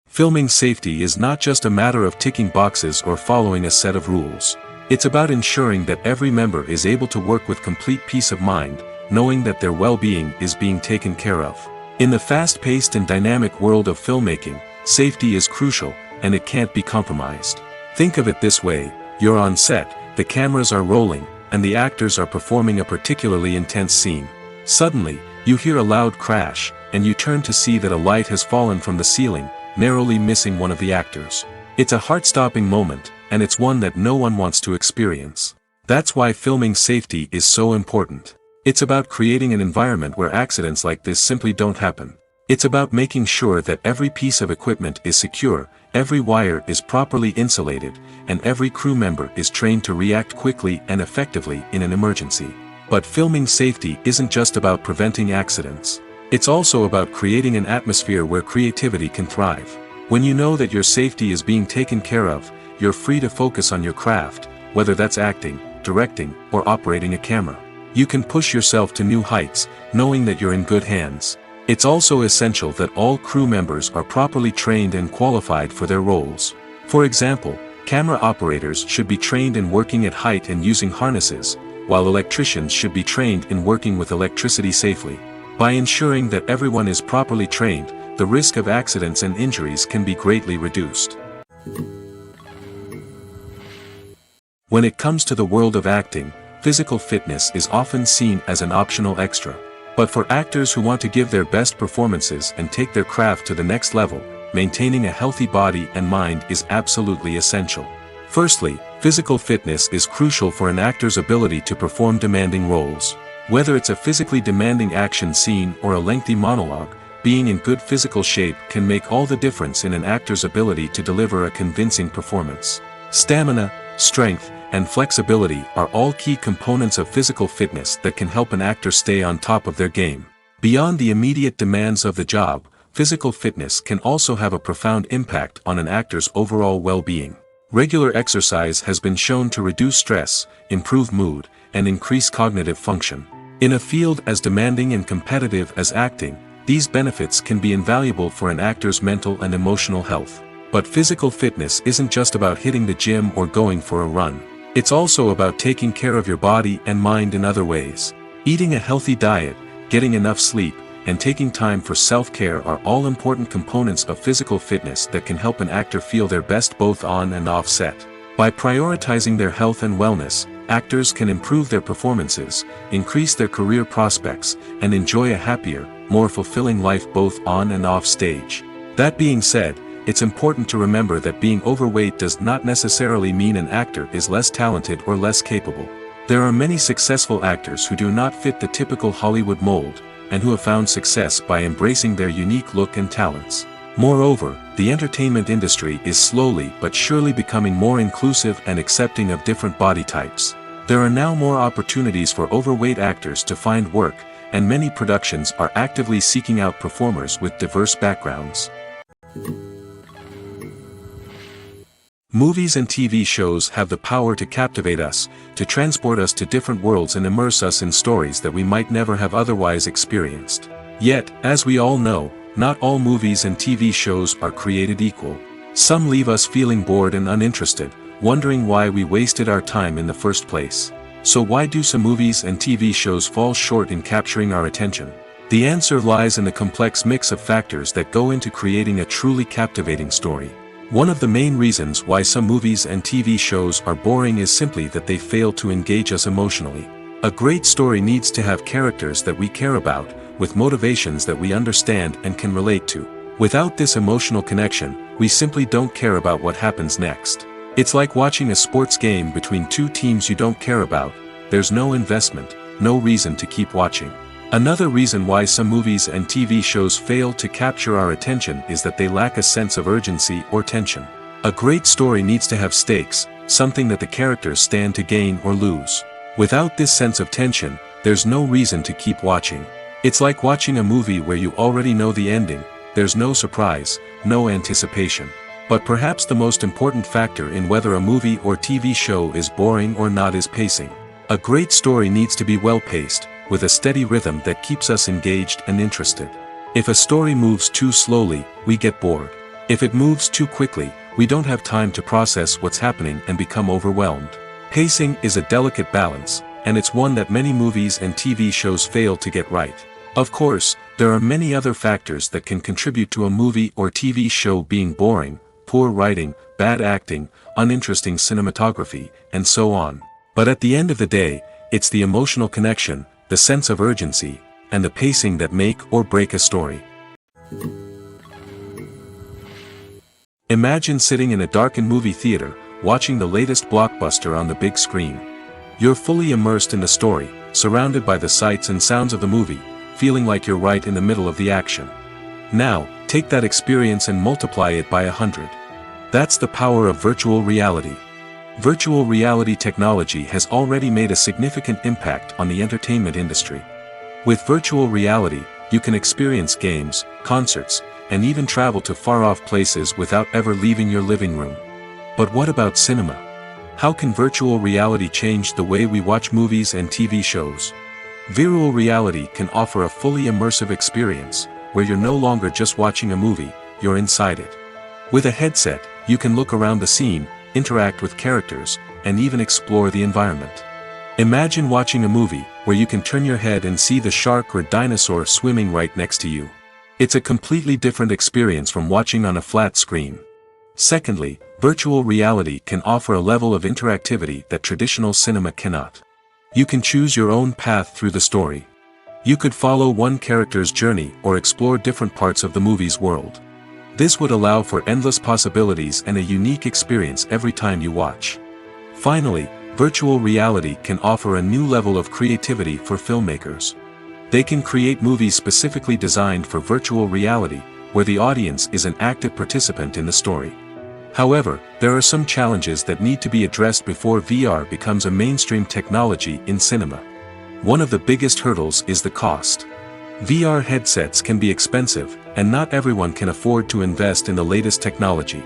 Filming safety is not just a matter of ticking boxes or following a set of rules. It's about ensuring that every member is able to work with complete peace of mind, knowing that their well-being is being taken care of. In the fast-paced and dynamic world of filmmaking, safety is crucial, and it can't be compromised. Think of it this way, You're on set, the cameras are rolling, and the actors are performing a particularly intense scene. Suddenly, you hear a loud crash, and you turn to see that a light has fallen from the ceiling, narrowly missing one of the actors. It's a heart-stopping moment, and it's one that no one wants to experience. That's why filming safety is so important. It's about creating an environment where accidents like this simply don't happen. It's about making sure that every piece of equipment is secure, every wire is properly insulated, and every crew member is trained to react quickly and effectively in an emergency. But filming safety isn't just about preventing accidents. It's also about creating an atmosphere where creativity can thrive. When you know that your safety is being taken care of, you're free to focus on your craft, whether that's acting, directing, or operating a camera. You can push yourself to new heights, knowing that you're in good hands. It's also essential that all crew members are properly trained and qualified for their roles. For example, camera operators should be trained in working at height and using harnesses, while electricians should be trained in working with electricity safely. By ensuring that everyone is properly trained, the risk of accidents and injuries can be greatly reduced. When it comes to the world of acting, physical fitness is often seen as an optional extra. But for actors who want to give their best performances and take their craft to the next level, maintaining a healthy body and mind is absolutely essential. Firstly, physical fitness is crucial for an actor's ability to perform demanding roles. Whether it's a physically demanding action scene or a lengthy monologue, being in good physical shape can make all the difference in an actor's ability to deliver a convincing performance. Stamina, strength, and flexibility are all key components of physical fitness that can help an actor stay on top of their game. Beyond the immediate demands of the job, physical fitness can also have a profound impact on an actor's overall well-being. Regular exercise has been shown to reduce stress, improve mood, and increase cognitive function. In a field as demanding and competitive as acting, these benefits can be invaluable for an actor's mental and emotional health. But physical fitness isn't just about hitting the gym or going for a run. It's also about taking care of your body and mind in other ways. Eating a healthy diet, getting enough sleep, and taking time for self-care are all important components of physical fitness that can help an actor feel their best both on and off set. By prioritizing their health and wellness, actors can improve their performances, increase their career prospects, and enjoy a happier, more fulfilling life both on and off stage. That being said, it's important to remember that being overweight does not necessarily mean an actor is less talented or less capable. There are many successful actors who do not fit the typical Hollywood mold, and who have found success by embracing their unique look and talents. Moreover, the entertainment industry is slowly but surely becoming more inclusive and accepting of different body types. There are now more opportunities for overweight actors to find work, and many productions are actively seeking out performers with diverse backgrounds. Movies and TV shows have the power to captivate us, to transport us to different worlds and immerse us in stories that we might never have otherwise experienced. Yet, as we all know, not all movies and TV shows are created equal. Some leave us feeling bored and uninterested, wondering why we wasted our time in the first place. So why do some movies and TV shows fall short in capturing our attention? The answer lies in the complex mix of factors that go into creating a truly captivating story. One of the main reasons why some movies and TV shows are boring is simply that they fail to engage us emotionally. A great story needs to have characters that we care about, with motivations that we understand and can relate to. Without this emotional connection, we simply don't care about what happens next. It's like watching a sports game between two teams you don't care about. There's no investment, no reason to keep watching. Another reason why some movies and TV shows fail to capture our attention is that they lack a sense of urgency or tension. A great story needs to have stakes, something that the characters stand to gain or lose. Without this sense of tension, there's no reason to keep watching. It's like watching a movie where you already know the ending, there's no surprise, no anticipation. But perhaps the most important factor in whether a movie or TV show is boring or not is pacing. A great story needs to be well-paced, with a steady rhythm that keeps us engaged and interested. If a story moves too slowly, we get bored. If it moves too quickly, we don't have time to process what's happening and become overwhelmed. Pacing is a delicate balance, and it's one that many movies and TV shows fail to get right. Of course, there are many other factors that can contribute to a movie or TV show being boring, poor writing, bad acting, uninteresting cinematography, and so on. But at the end of the day, it's the emotional connection, the sense of urgency, and the pacing that make or break a story. Imagine sitting in a darkened movie theater, watching the latest blockbuster on the big screen. You're fully immersed in the story, surrounded by the sights and sounds of the movie, feeling like you're right in the middle of the action. Now, take that experience and multiply it by 100. That's the power of virtual reality. Virtual reality technology has already made a significant impact on the entertainment industry. With virtual reality, you can experience games, concerts, and even travel to far-off places without ever leaving your living room. But what about cinema? How can virtual reality change the way we watch movies and TV shows? Virtual reality can offer a fully immersive experience, where you're no longer just watching a movie, you're inside it. With a headset, you can look around the scene, interact with characters, and even explore the environment. Imagine watching a movie, where you can turn your head and see the shark or dinosaur swimming right next to you. It's a completely different experience from watching on a flat screen. Secondly, virtual reality can offer a level of interactivity that traditional cinema cannot. You can choose your own path through the story. You could follow one character's journey or explore different parts of the movie's world. This would allow for endless possibilities and a unique experience every time you watch. Finally, virtual reality can offer a new level of creativity for filmmakers. They can create movies specifically designed for virtual reality, where the audience is an active participant in the story. However, there are some challenges that need to be addressed before VR becomes a mainstream technology in cinema. One of the biggest hurdles is the cost. VR headsets can be expensive, and not everyone can afford to invest in the latest technology.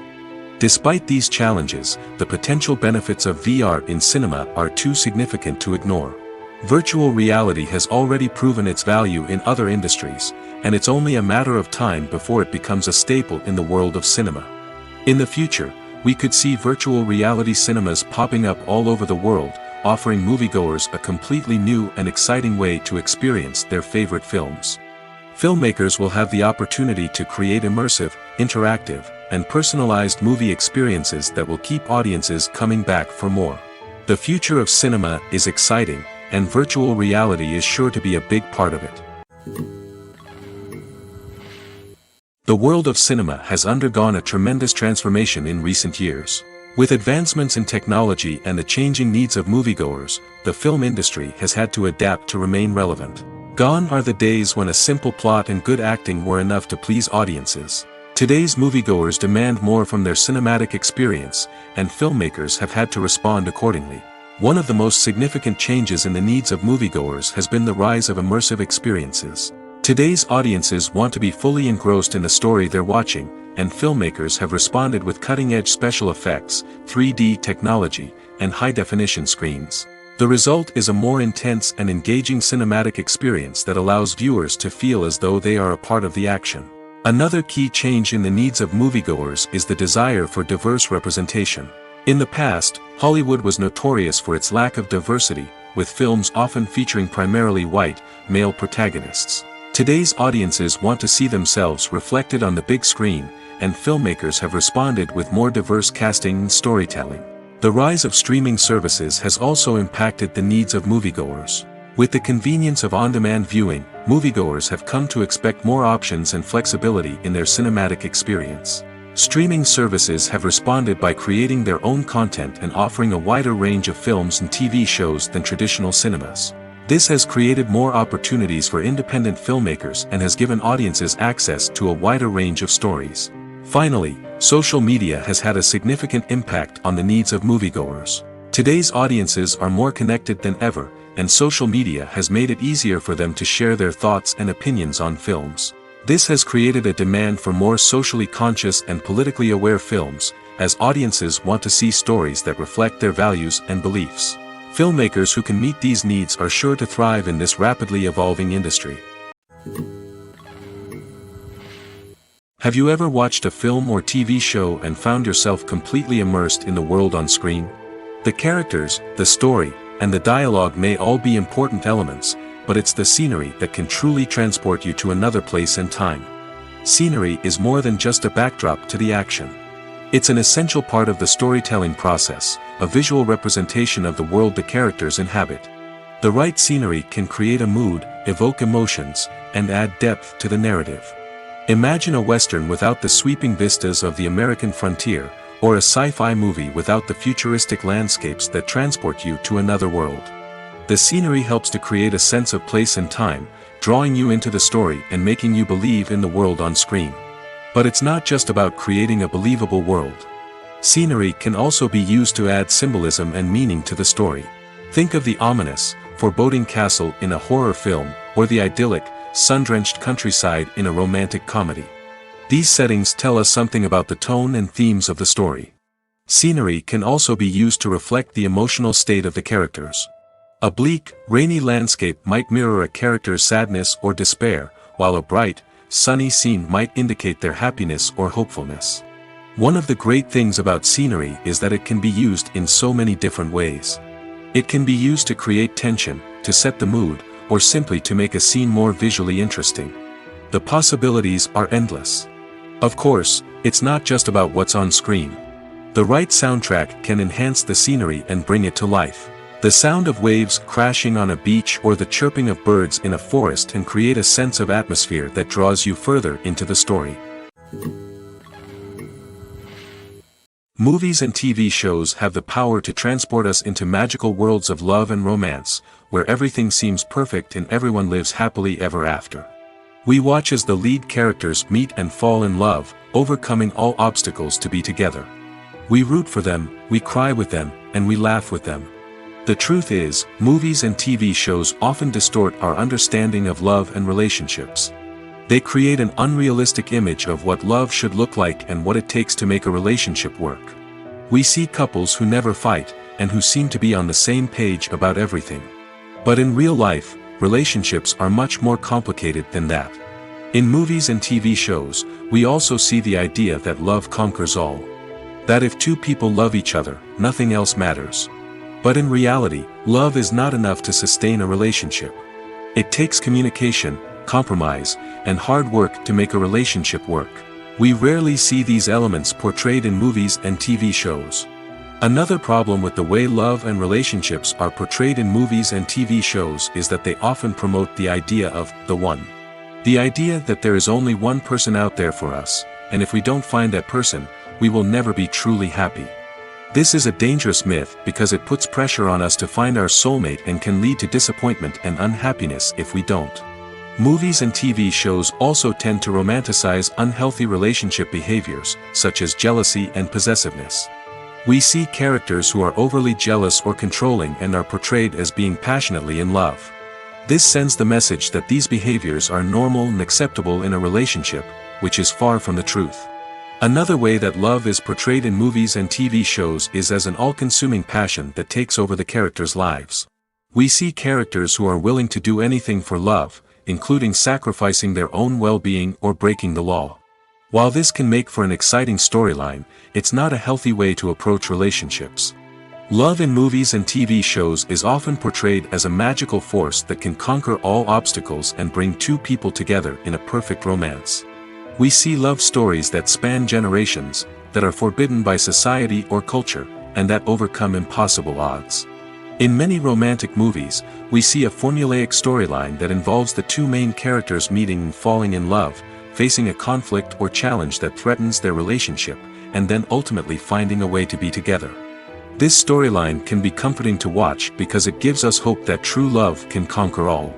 Despite these challenges, the potential benefits of VR in cinema are too significant to ignore. Virtual reality has already proven its value in other industries, and it's only a matter of time before it becomes a staple in the world of cinema. In the future, we could see virtual reality cinemas popping up all over the world, offering moviegoers a completely new and exciting way to experience their favorite films. Filmmakers will have the opportunity to create immersive, interactive, and personalized movie experiences that will keep audiences coming back for more. The future of cinema is exciting, and virtual reality is sure to be a big part of it. The world of cinema has undergone a tremendous transformation in recent years. With advancements in technology and the changing needs of moviegoers, the film industry has had to adapt to remain relevant. Gone are the days when a simple plot and good acting were enough to please audiences. Today's moviegoers demand more from their cinematic experience, and filmmakers have had to respond accordingly. One of the most significant changes in the needs of moviegoers has been the rise of immersive experiences. Today's audiences want to be fully engrossed in the story they're watching, and filmmakers have responded with cutting-edge special effects, 3D technology, and high-definition screens. The result is a more intense and engaging cinematic experience that allows viewers to feel as though they are a part of the action. Another key change in the needs of moviegoers is the desire for diverse representation. In the past, Hollywood was notorious for its lack of diversity, with films often featuring primarily white, male protagonists. Today's audiences want to see themselves reflected on the big screen, and filmmakers have responded with more diverse casting and storytelling. The rise of streaming services has also impacted the needs of moviegoers. With the convenience of on-demand viewing, moviegoers have come to expect more options and flexibility in their cinematic experience. Streaming services have responded by creating their own content and offering a wider range of films and TV shows than traditional cinemas. This has created more opportunities for independent filmmakers and has given audiences access to a wider range of stories. Finally, social media has had a significant impact on the needs of moviegoers. Today's audiences are more connected than ever, and social media has made it easier for them to share their thoughts and opinions on films. This has created a demand for more socially conscious and politically aware films, as audiences want to see stories that reflect their values and beliefs. Filmmakers who can meet these needs are sure to thrive in this rapidly evolving industry. Have you ever watched a film or TV show and found yourself completely immersed in the world on screen? The characters, the story, and the dialogue may all be important elements, but it's the scenery that can truly transport you to another place and time. Scenery is more than just a backdrop to the action. It's an essential part of the storytelling process, a visual representation of the world the characters inhabit. The right scenery can create a mood, evoke emotions, and add depth to the narrative. Imagine a Western without the sweeping vistas of the American frontier, or a sci-fi movie without the futuristic landscapes that transport you to another world. The scenery helps to create a sense of place and time, drawing you into the story and making you believe in the world on screen. But it's not just about creating a believable world. Scenery can also be used to add symbolism and meaning to the story. Think of the ominous, foreboding castle in a horror film, or the idyllic, sun-drenched countryside in a romantic comedy. These settings tell us something about the tone and themes of the story. Scenery can also be used to reflect the emotional state of the characters. A bleak, rainy landscape might mirror a character's sadness or despair, while a bright, sunny scene might indicate their happiness or hopefulness. One of the great things about scenery is that it can be used in so many different ways. It can be used to create tension, to set the mood, or simply to make a scene more visually interesting. The possibilities are endless. Of course, it's not just about what's on screen. The right soundtrack can enhance the scenery and bring it to life. The sound of waves crashing on a beach or the chirping of birds in a forest can create a sense of atmosphere that draws you further into the story. Movies and TV shows have the power to transport us into magical worlds of love and romance, where everything seems perfect and everyone lives happily ever after. We watch as the lead characters meet and fall in love, overcoming all obstacles to be together. We root for them, we cry with them, and we laugh with them. The truth is, movies and TV shows often distort our understanding of love and relationships. They create an unrealistic image of what love should look like and what it takes to make a relationship work. We see couples who never fight, and who seem to be on the same page about everything. But in real life, relationships are much more complicated than that. In movies and TV shows, we also see the idea that love conquers all. That if two people love each other, nothing else matters. But in reality, love is not enough to sustain a relationship. It takes communication, compromise, and hard work to make a relationship work. We rarely see these elements portrayed in movies and TV shows. Another problem with the way love and relationships are portrayed in movies and TV shows is that they often promote the idea of the one. The idea that there is only one person out there for us, and if we don't find that person, we will never be truly happy. This is a dangerous myth because it puts pressure on us to find our soulmate and can lead to disappointment and unhappiness if we don't. Movies and TV shows also tend to romanticize unhealthy relationship behaviors, such as jealousy and possessiveness. We see characters who are overly jealous or controlling and are portrayed as being passionately in love. This sends the message that these behaviors are normal and acceptable in a relationship, which is far from the truth. Another way that love is portrayed in movies and TV shows is as an all-consuming passion that takes over the characters' lives. We see characters who are willing to do anything for love, including sacrificing their own well-being or breaking the law. While this can make for an exciting storyline, it's not a healthy way to approach relationships. Love in movies and TV shows is often portrayed as a magical force that can conquer all obstacles and bring two people together in a perfect romance. We see love stories that span generations, that are forbidden by society or culture, and that overcome impossible odds. In many romantic movies, we see a formulaic storyline that involves the two main characters meeting and falling in love, facing a conflict or challenge that threatens their relationship, and then ultimately finding a way to be together. This storyline can be comforting to watch because it gives us hope that true love can conquer all.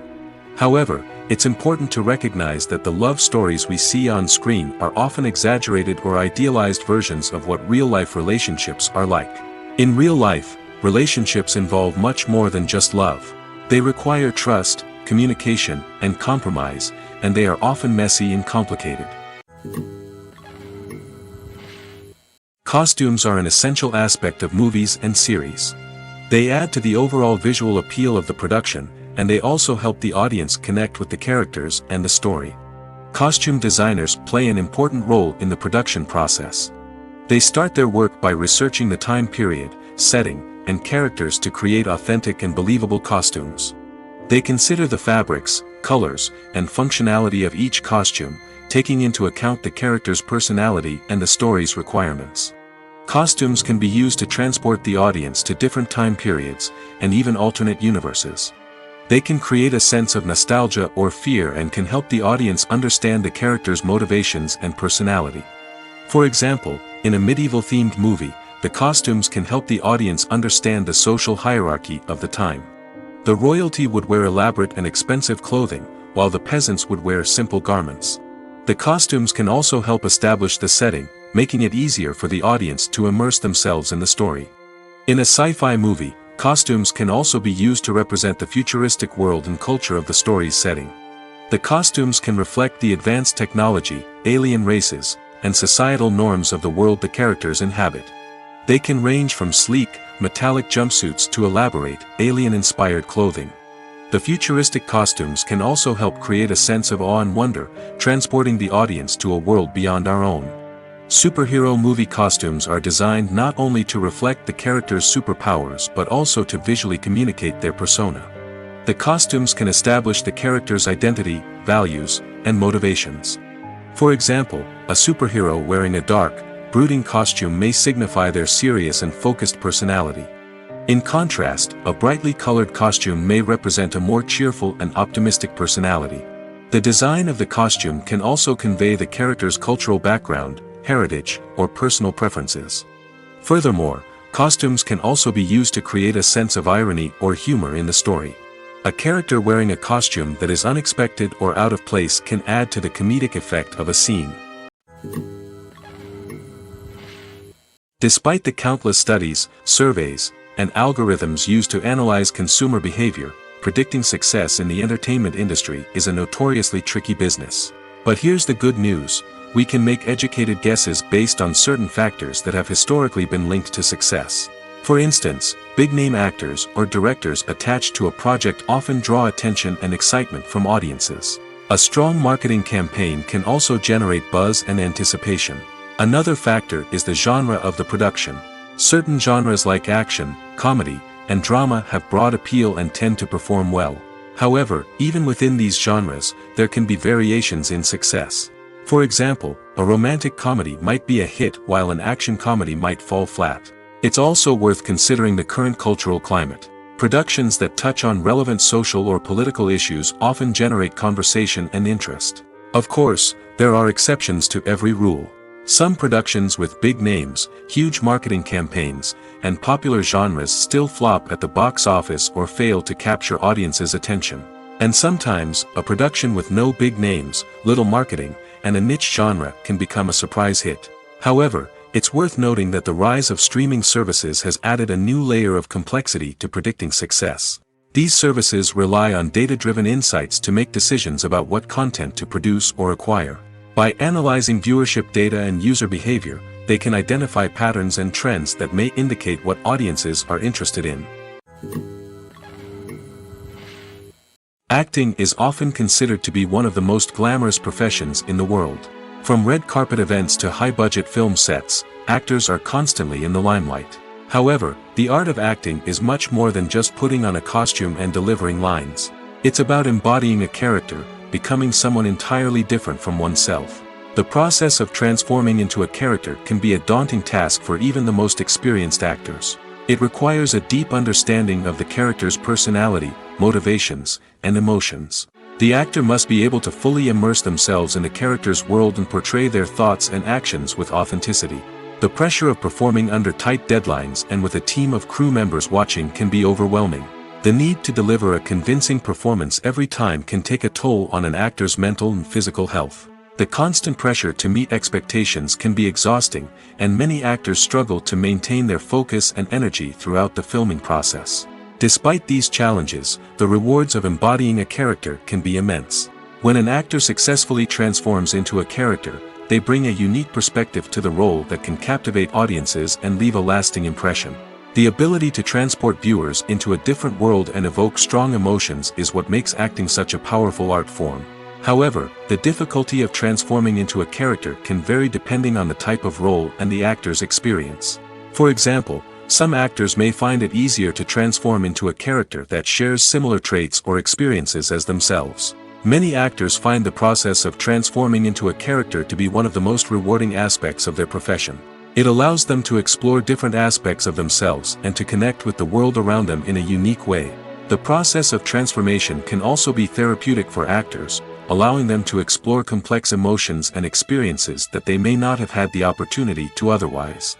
However, it's important to recognize that the love stories we see on screen are often exaggerated or idealized versions of what real-life relationships are like. In real life, relationships involve much more than just love. They require trust, communication, and compromise, and they are often messy and complicated. Costumes are an essential aspect of movies and series. They add to the overall visual appeal of the production, and they also help the audience connect with the characters and the story. Costume designers play an important role in the production process. They start their work by researching the time period, setting, and characters to create authentic and believable costumes. They consider the fabrics, colors, and functionality of each costume, taking into account the character's personality and the story's requirements. Costumes can be used to transport the audience to different time periods, and even alternate universes. They can create a sense of nostalgia or fear and can help the audience understand the character's motivations and personality. For example, in a medieval-themed movie, the costumes can help the audience understand the social hierarchy of the time. The royalty would wear elaborate and expensive clothing, while the peasants would wear simple garments. The costumes can also help establish the setting, making it easier for the audience to immerse themselves in the story. In a sci-fi movie, costumes can also be used to represent the futuristic world and culture of the story's setting. The costumes can reflect the advanced technology, alien races, and societal norms of the world the characters inhabit. They can range from sleek, metallic jumpsuits to elaborate, alien-inspired clothing. The futuristic costumes can also help create a sense of awe and wonder, transporting the audience to a world beyond our own. Superhero movie costumes are designed not only to reflect the character's superpowers but also to visually communicate their persona. The costumes can establish the character's identity, values, and motivations. For example, a superhero wearing a dark, brooding costume may signify their serious and focused personality. In contrast, a brightly colored costume may represent a more cheerful and optimistic personality. The design of the costume can also convey the character's cultural background, heritage, or personal preferences. Furthermore, costumes can also be used to create a sense of irony or humor in the story. A character wearing a costume that is unexpected or out of place can add to the comedic effect of a scene. Despite the countless studies, surveys, and algorithms used to analyze consumer behavior, predicting success in the entertainment industry is a notoriously tricky business. But here's the good news: we can make educated guesses based on certain factors that have historically been linked to success. For instance, big-name actors or directors attached to a project often draw attention and excitement from audiences. A strong marketing campaign can also generate buzz and anticipation. Another factor is the genre of the production. Certain genres like action, comedy, and drama have broad appeal and tend to perform well. However, even within these genres, there can be variations in success. For example, a romantic comedy might be a hit while an action comedy might fall flat. It's also worth considering the current cultural climate. Productions that touch on relevant social or political issues often generate conversation and interest. Of course, there are exceptions to every rule. Some productions with big names, huge marketing campaigns, and popular genres still flop at the box office or fail to capture audiences' attention. And sometimes, a production with no big names, little marketing, and a niche genre can become a surprise hit. However, it's worth noting that the rise of streaming services has added a new layer of complexity to predicting success. These services rely on data-driven insights to make decisions about what content to produce or acquire. By analyzing viewership data and user behavior, they can identify patterns and trends that may indicate what audiences are interested in. Acting is often considered to be one of the most glamorous professions in the world. From red carpet events to high-budget film sets, actors are constantly in the limelight. However, the art of acting is much more than just putting on a costume and delivering lines. It's about embodying a character, becoming someone entirely different from oneself. The process of transforming into a character can be a daunting task for even the most experienced actors. It requires a deep understanding of the character's personality, motivations, and emotions. The actor must be able to fully immerse themselves in the character's world and portray their thoughts and actions with authenticity. The pressure of performing under tight deadlines and with a team of crew members watching can be overwhelming. The need to deliver a convincing performance every time can take a toll on an actor's mental and physical health. The constant pressure to meet expectations can be exhausting, and many actors struggle to maintain their focus and energy throughout the filming process. Despite these challenges, the rewards of embodying a character can be immense. When an actor successfully transforms into a character, they bring a unique perspective to the role that can captivate audiences and leave a lasting impression. The ability to transport viewers into a different world and evoke strong emotions is what makes acting such a powerful art form. However, the difficulty of transforming into a character can vary depending on the type of role and the actor's experience. For example, some actors may find it easier to transform into a character that shares similar traits or experiences as themselves. Many actors find the process of transforming into a character to be one of the most rewarding aspects of their profession. It allows them to explore different aspects of themselves and to connect with the world around them in a unique way. The process of transformation can also be therapeutic for actors, allowing them to explore complex emotions and experiences that they may not have had the opportunity to otherwise.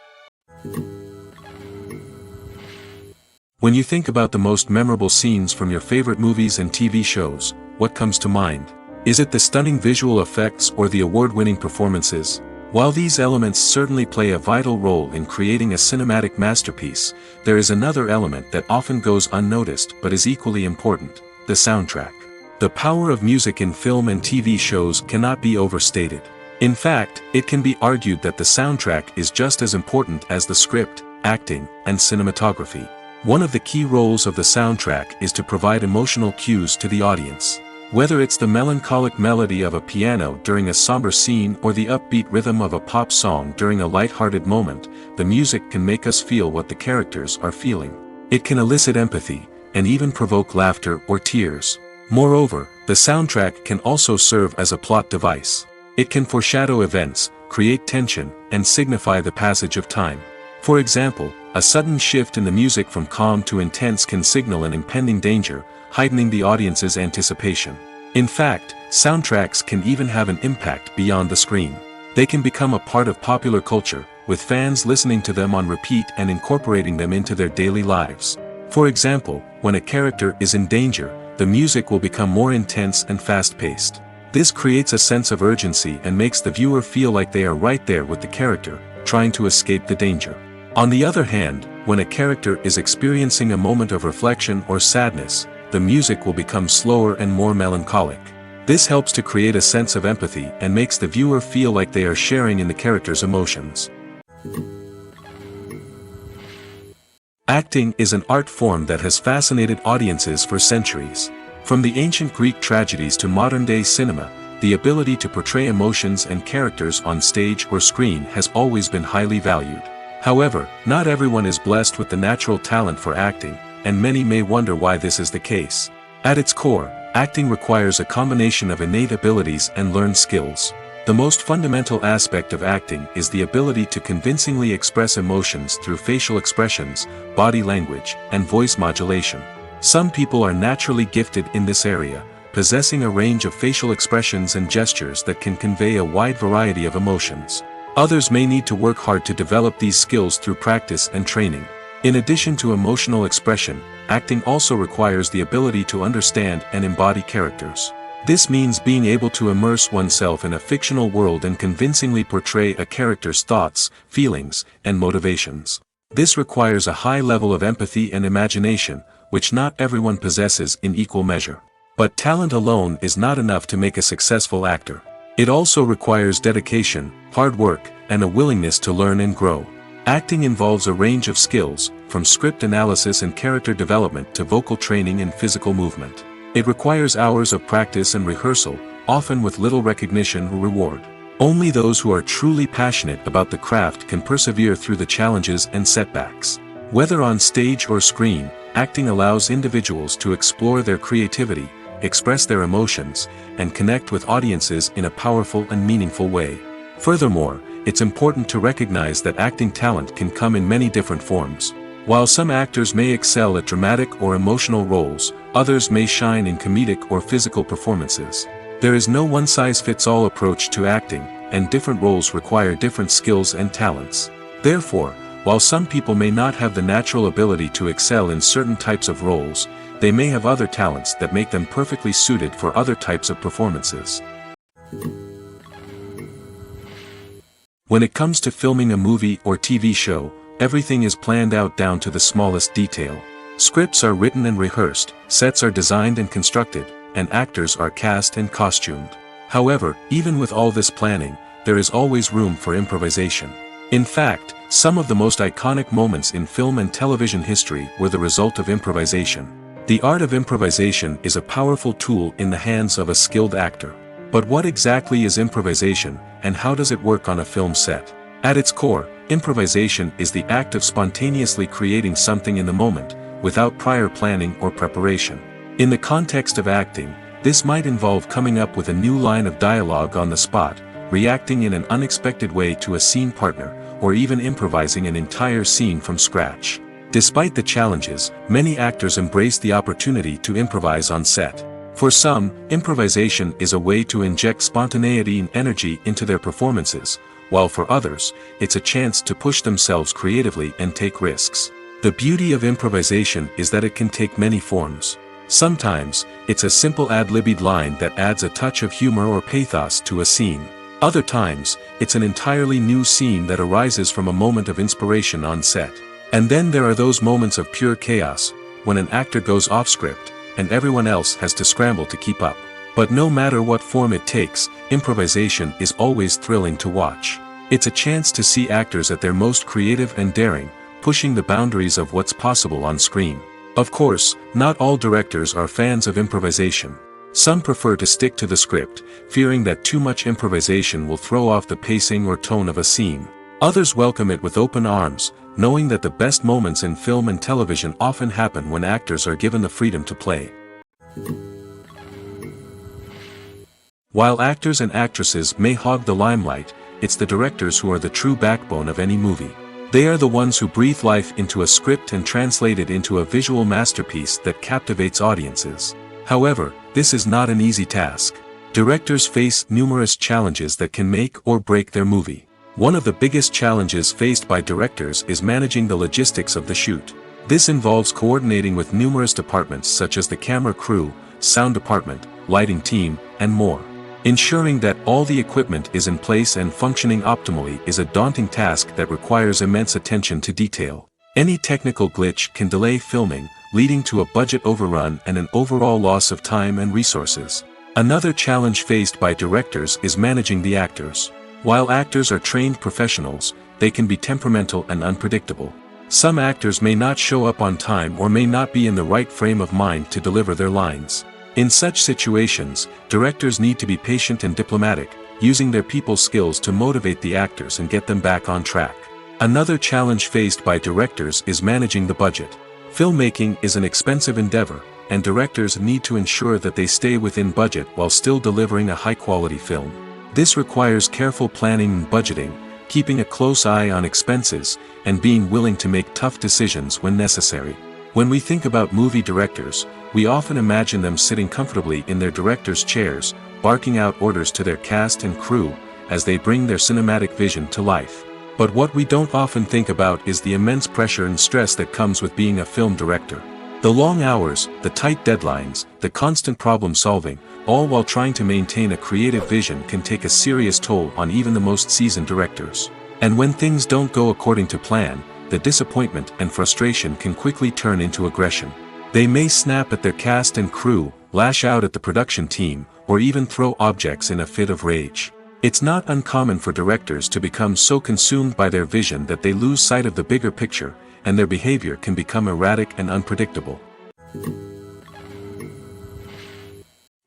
When you think about the most memorable scenes from your favorite movies and TV shows, what comes to mind? Is it the stunning visual effects or the award-winning performances? While these elements certainly play a vital role in creating a cinematic masterpiece, there is another element that often goes unnoticed but is equally important: the soundtrack. The power of music in film and TV shows cannot be overstated. In fact, it can be argued that the soundtrack is just as important as the script, acting, and cinematography. One of the key roles of the soundtrack is to provide emotional cues to the audience. Whether it's the melancholic melody of a piano during a somber scene or the upbeat rhythm of a pop song during a light-hearted moment, the music can make us feel what the characters are feeling. It can elicit empathy, and even provoke laughter or tears. Moreover, the soundtrack can also serve as a plot device. It can foreshadow events, create tension, and signify the passage of time. For example, a sudden shift in the music from calm to intense can signal an impending danger, heightening the audience's anticipation. In fact, soundtracks can even have an impact beyond the screen. They can become a part of popular culture, with fans listening to them on repeat and incorporating them into their daily lives. For example, when a character is in danger, the music will become more intense and fast-paced. This creates a sense of urgency and makes the viewer feel like they are right there with the character, trying to escape the danger. On the other hand, when a character is experiencing a moment of reflection or sadness, the music will become slower and more melancholic. This helps to create a sense of empathy and makes the viewer feel like they are sharing in the character's emotions. Acting is an art form that has fascinated audiences for centuries. From the ancient Greek tragedies to modern-day cinema, the ability to portray emotions and characters on stage or screen has always been highly valued. However, not everyone is blessed with the natural talent for acting, and many may wonder why this is the case. At its core, acting requires a combination of innate abilities and learned skills. The most fundamental aspect of acting is the ability to convincingly express emotions through facial expressions, body language, and voice modulation. Some people are naturally gifted in this area, possessing a range of facial expressions and gestures that can convey a wide variety of emotions. Others may need to work hard to develop these skills through practice and training. In addition to emotional expression, acting also requires the ability to understand and embody characters. This means being able to immerse oneself in a fictional world and convincingly portray a character's thoughts, feelings, and motivations. This requires a high level of empathy and imagination, which not everyone possesses in equal measure. But talent alone is not enough to make a successful actor. It also requires dedication, hard work, and a willingness to learn and grow. Acting involves a range of skills, from script analysis and character development to vocal training and physical movement. It requires hours of practice and rehearsal, often with little recognition or reward. Only those who are truly passionate about the craft can persevere through the challenges and setbacks. Whether on stage or screen, acting allows individuals to explore their creativity, express their emotions, and connect with audiences in a powerful and meaningful way. Furthermore, it's important to recognize that acting talent can come in many different forms. While some actors may excel at dramatic or emotional roles, others may shine in comedic or physical performances. There is no one-size-fits-all approach to acting, and different roles require different skills and talents. Therefore, while some people may not have the natural ability to excel in certain types of roles, they may have other talents that make them perfectly suited for other types of performances. When it comes to filming a movie or TV show, everything is planned out down to the smallest detail. Scripts are written and rehearsed, sets are designed and constructed, and actors are cast and costumed. However, even with all this planning, there is always room for improvisation. In fact, some of the most iconic moments in film and television history were the result of improvisation. The art of improvisation is a powerful tool in the hands of a skilled actor. But what exactly is improvisation, and how does it work on a film set? At its core, improvisation is the act of spontaneously creating something in the moment, without prior planning or preparation. In the context of acting, this might involve coming up with a new line of dialogue on the spot, reacting in an unexpected way to a scene partner, or even improvising an entire scene from scratch. Despite the challenges, many actors embrace the opportunity to improvise on set. For some, improvisation is a way to inject spontaneity and energy into their performances, while for others, it's a chance to push themselves creatively and take risks. The beauty of improvisation is that it can take many forms. Sometimes, it's a simple ad-libbed line that adds a touch of humor or pathos to a scene. Other times, it's an entirely new scene that arises from a moment of inspiration on set. And then there are those moments of pure chaos, when an actor goes off script, and everyone else has to scramble to keep up. But no matter what form it takes, improvisation is always thrilling to watch. It's a chance to see actors at their most creative and daring, pushing the boundaries of what's possible on screen. Of course, not all directors are fans of improvisation. Some prefer to stick to the script, fearing that too much improvisation will throw off the pacing or tone of a scene. Others welcome it with open arms, knowing that the best moments in film and television often happen when actors are given the freedom to play. While actors and actresses may hog the limelight, it's the directors who are the true backbone of any movie. They are the ones who breathe life into a script and translate it into a visual masterpiece that captivates audiences. However, this is not an easy task. Directors face numerous challenges that can make or break their movie. One of the biggest challenges faced by directors is managing the logistics of the shoot. This involves coordinating with numerous departments such as the camera crew, sound department, lighting team, and more. Ensuring that all the equipment is in place and functioning optimally is a daunting task that requires immense attention to detail. Any technical glitch can delay filming, leading to a budget overrun and an overall loss of time and resources. Another challenge faced by directors is managing the actors. While actors are trained professionals, they can be temperamental and unpredictable. Some actors may not show up on time or may not be in the right frame of mind to deliver their lines. In such situations, directors need to be patient and diplomatic, using their people skills to motivate the actors and get them back on track. Another challenge faced by directors is managing the budget. Filmmaking is an expensive endeavor, and directors need to ensure that they stay within budget while still delivering a high-quality film. This requires careful planning and budgeting, keeping a close eye on expenses, and being willing to make tough decisions when necessary. When we think about movie directors, we often imagine them sitting comfortably in their director's chairs, barking out orders to their cast and crew, as they bring their cinematic vision to life. But what we don't often think about is the immense pressure and stress that comes with being a film director. The long hours, the tight deadlines, the constant problem solving, all while trying to maintain a creative vision can take a serious toll on even the most seasoned directors. And when things don't go according to plan, the disappointment and frustration can quickly turn into aggression. They may snap at their cast and crew, lash out at the production team, or even throw objects in a fit of rage. It's not uncommon for directors to become so consumed by their vision that they lose sight of the bigger picture, and their behavior can become erratic and unpredictable.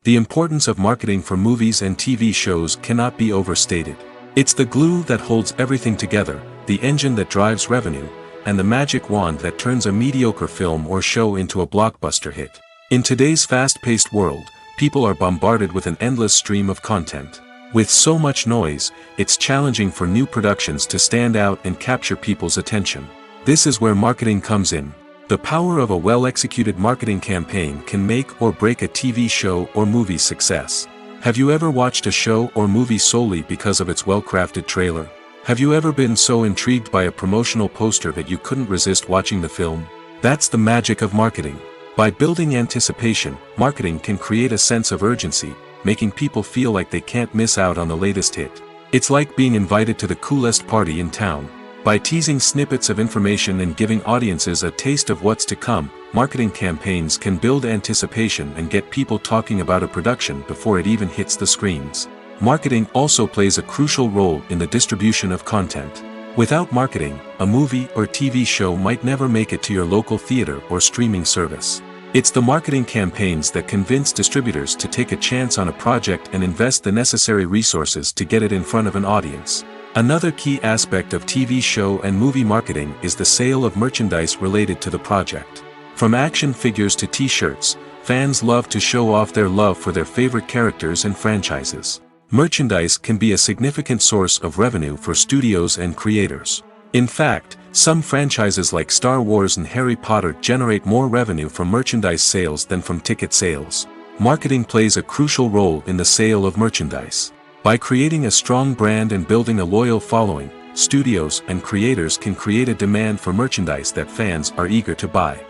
The importance of marketing for movies and TV shows cannot be overstated. It's the glue that holds everything together, the engine that drives revenue, and the magic wand that turns a mediocre film or show into a blockbuster hit. In today's fast-paced world, people are bombarded with an endless stream of content. With so much noise, it's challenging for new productions to stand out and capture people's attention. This is where marketing comes in. The power of a well-executed marketing campaign can make or break a TV show or movie's success. Have you ever watched a show or movie solely because of its well-crafted trailer? Have you ever been so intrigued by a promotional poster that you couldn't resist watching the film? That's the magic of marketing. By building anticipation, marketing can create a sense of urgency, making people feel like they can't miss out on the latest hit. It's like being invited to the coolest party in town. By teasing snippets of information and giving audiences a taste of what's to come, marketing campaigns can build anticipation and get people talking about a production before it even hits the screens. Marketing also plays a crucial role in the distribution of content. Without marketing, a movie or TV show might never make it to your local theater or streaming service. It's the marketing campaigns that convince distributors to take a chance on a project and invest the necessary resources to get it in front of an audience. Another key aspect of TV show and movie marketing is the sale of merchandise related to the project. From action figures to t-shirts, fans love to show off their love for their favorite characters and franchises. Merchandise can be a significant source of revenue for studios and creators. In fact, some franchises like Star Wars and Harry Potter generate more revenue from merchandise sales than from ticket sales. Marketing plays a crucial role in the sale of merchandise. By creating a strong brand and building a loyal following, studios and creators can create a demand for merchandise that fans are eager to buy.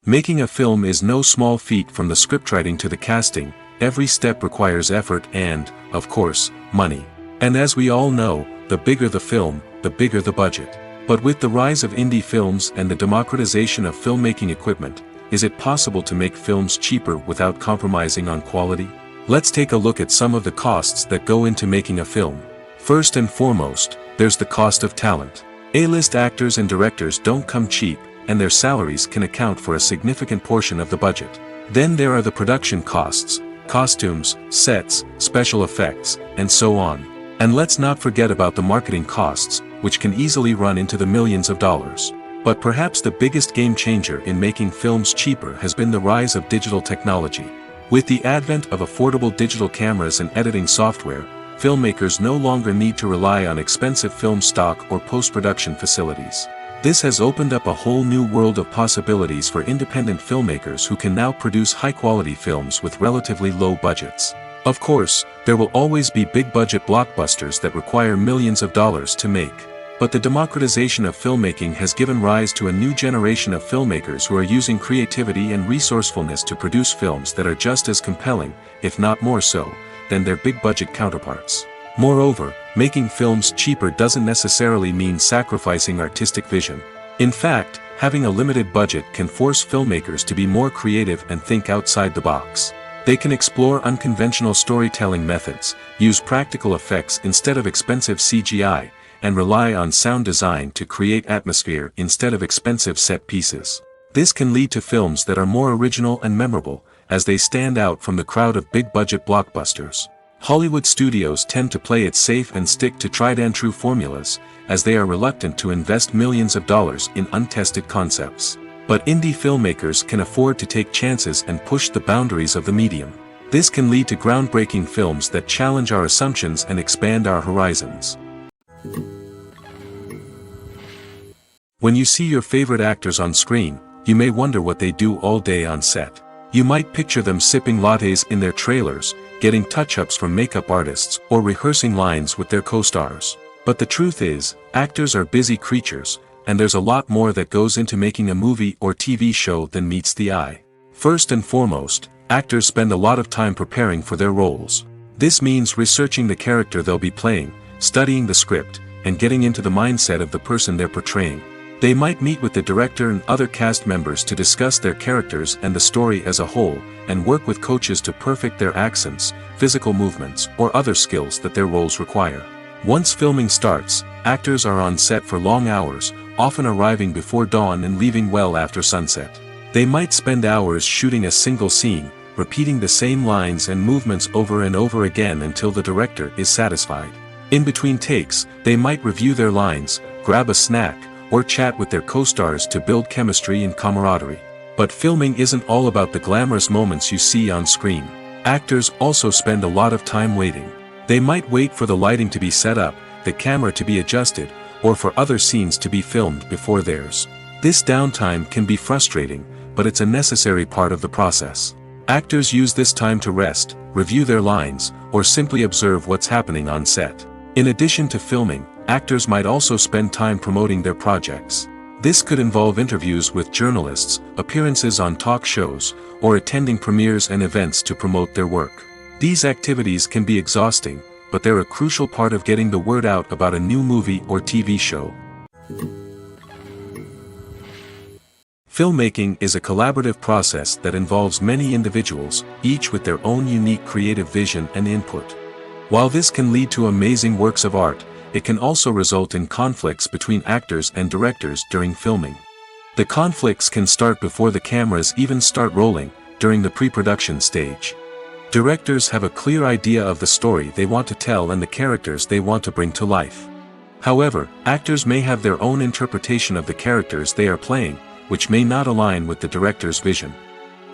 Making a film is no small feat. From the scriptwriting to the casting, every step requires effort and, of course, money. And as we all know, the bigger the film, the bigger the budget. But with the rise of indie films and the democratization of filmmaking equipment, is it possible to make films cheaper without compromising on quality? Let's take a look at some of the costs that go into making a film. First and foremost, there's the cost of talent. A-list actors and directors don't come cheap, and their salaries can account for a significant portion of the budget. Then there are the production costs, costumes, sets, special effects, and so on. And let's not forget about the marketing costs, which can easily run into the millions of dollars. But perhaps the biggest game changer in making films cheaper has been the rise of digital technology. With the advent of affordable digital cameras and editing software, filmmakers no longer need to rely on expensive film stock or post-production facilities. This has opened up a whole new world of possibilities for independent filmmakers who can now produce high-quality films with relatively low budgets. Of course, there will always be big-budget blockbusters that require millions of dollars to make. But the democratization of filmmaking has given rise to a new generation of filmmakers who are using creativity and resourcefulness to produce films that are just as compelling, if not more so, than their big-budget counterparts. Moreover, making films cheaper doesn't necessarily mean sacrificing artistic vision. In fact, having a limited budget can force filmmakers to be more creative and think outside the box. They can explore unconventional storytelling methods, use practical effects instead of expensive CGI, and rely on sound design to create atmosphere instead of expensive set pieces. This can lead to films that are more original and memorable, as they stand out from the crowd of big-budget blockbusters. Hollywood studios tend to play it safe and stick to tried-and-true formulas, as they are reluctant to invest millions of dollars in untested concepts. But indie filmmakers can afford to take chances and push the boundaries of the medium. This can lead to groundbreaking films that challenge our assumptions and expand our horizons. When you see your favorite actors on screen, you may wonder what they do all day on set. You might picture them sipping lattes in their trailers, getting touch-ups from makeup artists, or rehearsing lines with their co-stars. But the truth is, actors are busy creatures, and there's a lot more that goes into making a movie or TV show than meets the eye. First and foremost, actors spend a lot of time preparing for their roles. This means researching the character they'll be playing, studying the script, and getting into the mindset of the person they're portraying. They might meet with the director and other cast members to discuss their characters and the story as a whole, and work with coaches to perfect their accents, physical movements, or other skills that their roles require. Once filming starts, actors are on set for long hours, often arriving before dawn and leaving well after sunset. They might spend hours shooting a single scene, repeating the same lines and movements over and over again until the director is satisfied. In between takes, they might review their lines, grab a snack, or chat with their co-stars to build chemistry and camaraderie. But filming isn't all about the glamorous moments you see on screen. Actors also spend a lot of time waiting. They might wait for the lighting to be set up, the camera to be adjusted, or for other scenes to be filmed before theirs. This downtime can be frustrating, but it's a necessary part of the process. Actors use this time to rest, review their lines, or simply observe what's happening on set. In addition to filming, actors might also spend time promoting their projects. This could involve interviews with journalists, appearances on talk shows, or attending premieres and events to promote their work. These activities can be exhausting, but they're a crucial part of getting the word out about a new movie or TV show. Filmmaking is a collaborative process that involves many individuals, each with their own unique creative vision and input. While this can lead to amazing works of art, it can also result in conflicts between actors and directors during filming. The conflicts can start before the cameras even start rolling, during the pre-production stage. Directors have a clear idea of the story they want to tell and the characters they want to bring to life. However, actors may have their own interpretation of the characters they are playing, which may not align with the director's vision.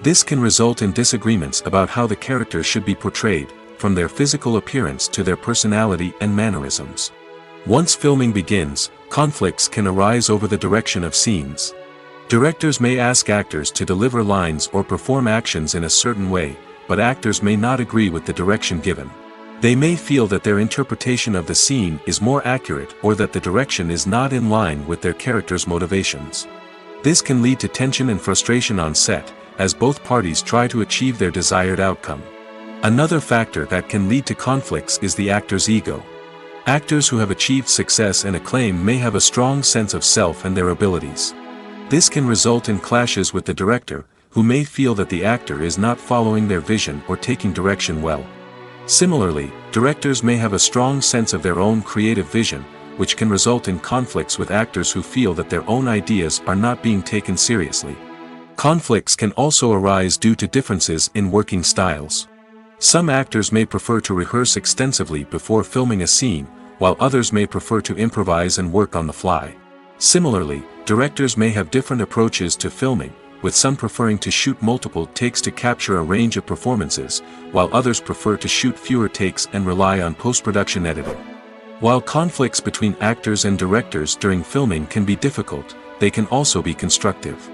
This can result in disagreements about how the characters should be portrayed, from their physical appearance to their personality and mannerisms. Once filming begins, conflicts can arise over the direction of scenes. Directors may ask actors to deliver lines or perform actions in a certain way, but actors may not agree with the direction given. They may feel that their interpretation of the scene is more accurate or that the direction is not in line with their character's motivations. This can lead to tension and frustration on set, as both parties try to achieve their desired outcome. Another factor that can lead to conflicts is the actor's ego. Actors who have achieved success and acclaim may have a strong sense of self and their abilities. This can result in clashes with the director, who may feel that the actor is not following their vision or taking direction well. Similarly, directors may have a strong sense of their own creative vision, which can result in conflicts with actors who feel that their own ideas are not being taken seriously. Conflicts can also arise due to differences in working styles. Some actors may prefer to rehearse extensively before filming a scene, while others may prefer to improvise and work on the fly. Similarly, directors may have different approaches to filming, with some preferring to shoot multiple takes to capture a range of performances, while others prefer to shoot fewer takes and rely on post-production editing. While conflicts between actors and directors during filming can be difficult, they can also be constructive.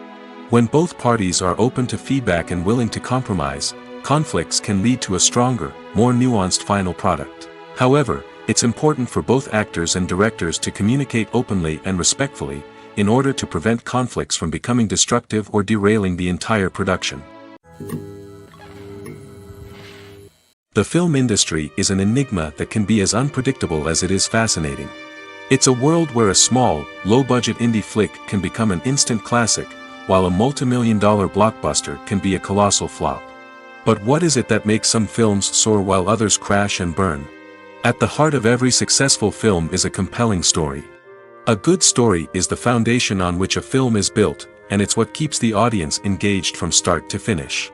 When both parties are open to feedback and willing to compromise, conflicts can lead to a stronger, more nuanced final product. However, it's important for both actors and directors to communicate openly and respectfully, in order to prevent conflicts from becoming destructive or derailing the entire production. The film industry is an enigma that can be as unpredictable as it is fascinating. It's a world where a small, low-budget indie flick can become an instant classic, while a multi-million-dollar blockbuster can be a colossal flop. But what is it that makes some films soar while others crash and burn? At the heart of every successful film is a compelling story. A good story is the foundation on which a film is built, and it's what keeps the audience engaged from start to finish.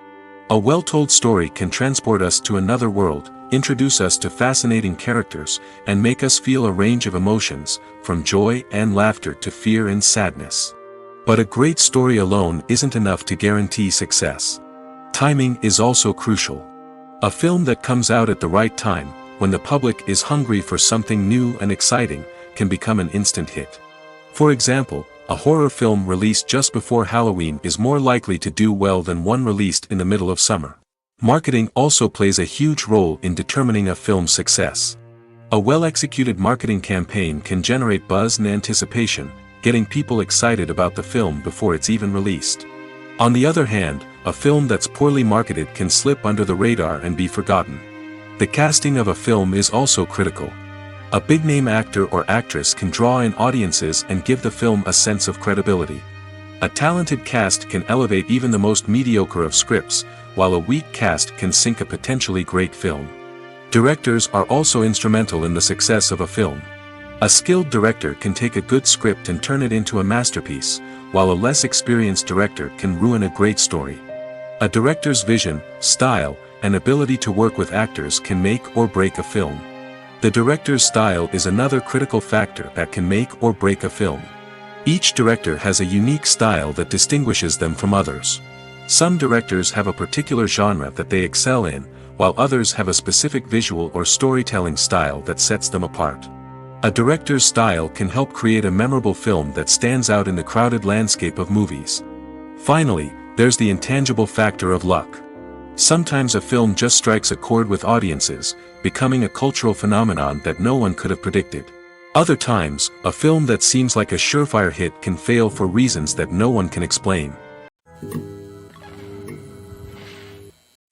A well-told story can transport us to another world, introduce us to fascinating characters, and make us feel a range of emotions, from joy and laughter to fear and sadness. But a great story alone isn't enough to guarantee success. Timing is also crucial. A film that comes out at the right time, when the public is hungry for something new and exciting, can become an instant hit. For example, a horror film released just before Halloween is more likely to do well than one released in the middle of summer. Marketing also plays a huge role in determining a film's success. A well-executed marketing campaign can generate buzz and anticipation, getting people excited about the film before it's even released. On the other hand, a film that's poorly marketed can slip under the radar and be forgotten. The casting of a film is also critical. A big-name actor or actress can draw in audiences and give the film a sense of credibility. A talented cast can elevate even the most mediocre of scripts, while a weak cast can sink a potentially great film. Directors are also instrumental in the success of a film. A skilled director can take a good script and turn it into a masterpiece, while a less experienced director can ruin a great story. A director's vision, style, and ability to work with actors can make or break a film. The director's style is another critical factor that can make or break a film. Each director has a unique style that distinguishes them from others. Some directors have a particular genre that they excel in, while others have a specific visual or storytelling style that sets them apart. A director's style can help create a memorable film that stands out in the crowded landscape of movies. Finally, there's the intangible factor of luck. Sometimes a film just strikes a chord with audiences, becoming a cultural phenomenon that no one could have predicted. Other times, a film that seems like a surefire hit can fail for reasons that no one can explain.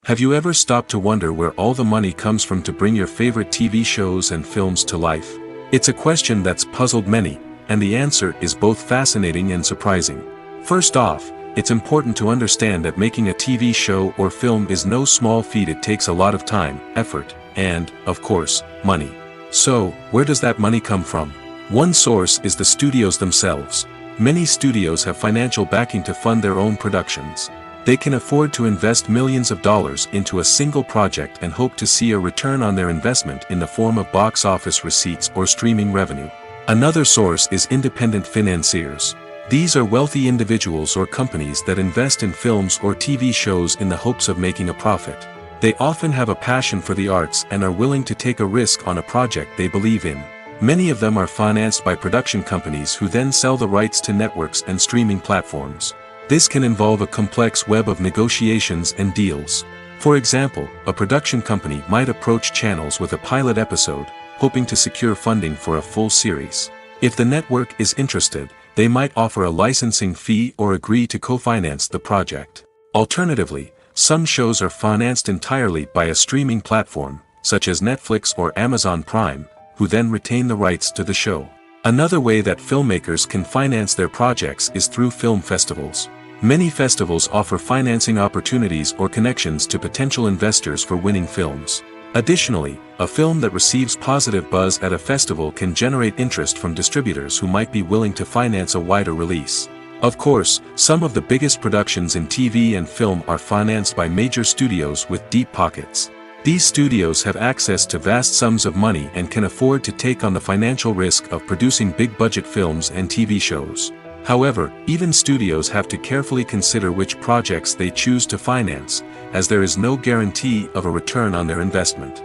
Have you ever stopped to wonder where all the money comes from to bring your favorite TV shows and films to life? It's a question that's puzzled many, and the answer is both fascinating and surprising. First off, it's important to understand that making a TV show or film is no small feat. It takes a lot of time, effort, and, of course, money. So, where does that money come from? One source is the studios themselves. Many studios have financial backing to fund their own productions. They can afford to invest millions of dollars into a single project and hope to see a return on their investment in the form of box office receipts or streaming revenue. Another source is independent financiers. These are wealthy individuals or companies that invest in films or TV shows in the hopes of making a profit. They often have a passion for the arts and are willing to take a risk on a project they believe in. Many of them are financed by production companies who then sell the rights to networks and streaming platforms. This can involve a complex web of negotiations and deals. For example, a production company might approach channels with a pilot episode, hoping to secure funding for a full series. If the network is interested, they might offer a licensing fee or agree to co-finance the project. Alternatively, some shows are financed entirely by a streaming platform, such as Netflix or Amazon Prime, who then retain the rights to the show. Another way that filmmakers can finance their projects is through film festivals. Many festivals offer financing opportunities or connections to potential investors for winning films. Additionally, a film that receives positive buzz at a festival can generate interest from distributors who might be willing to finance a wider release. Of course, some of the biggest productions in TV and film are financed by major studios with deep pockets. These studios have access to vast sums of money and can afford to take on the financial risk of producing big-budget films and TV shows. However, even studios have to carefully consider which projects they choose to finance, as there is no guarantee of a return on their investment.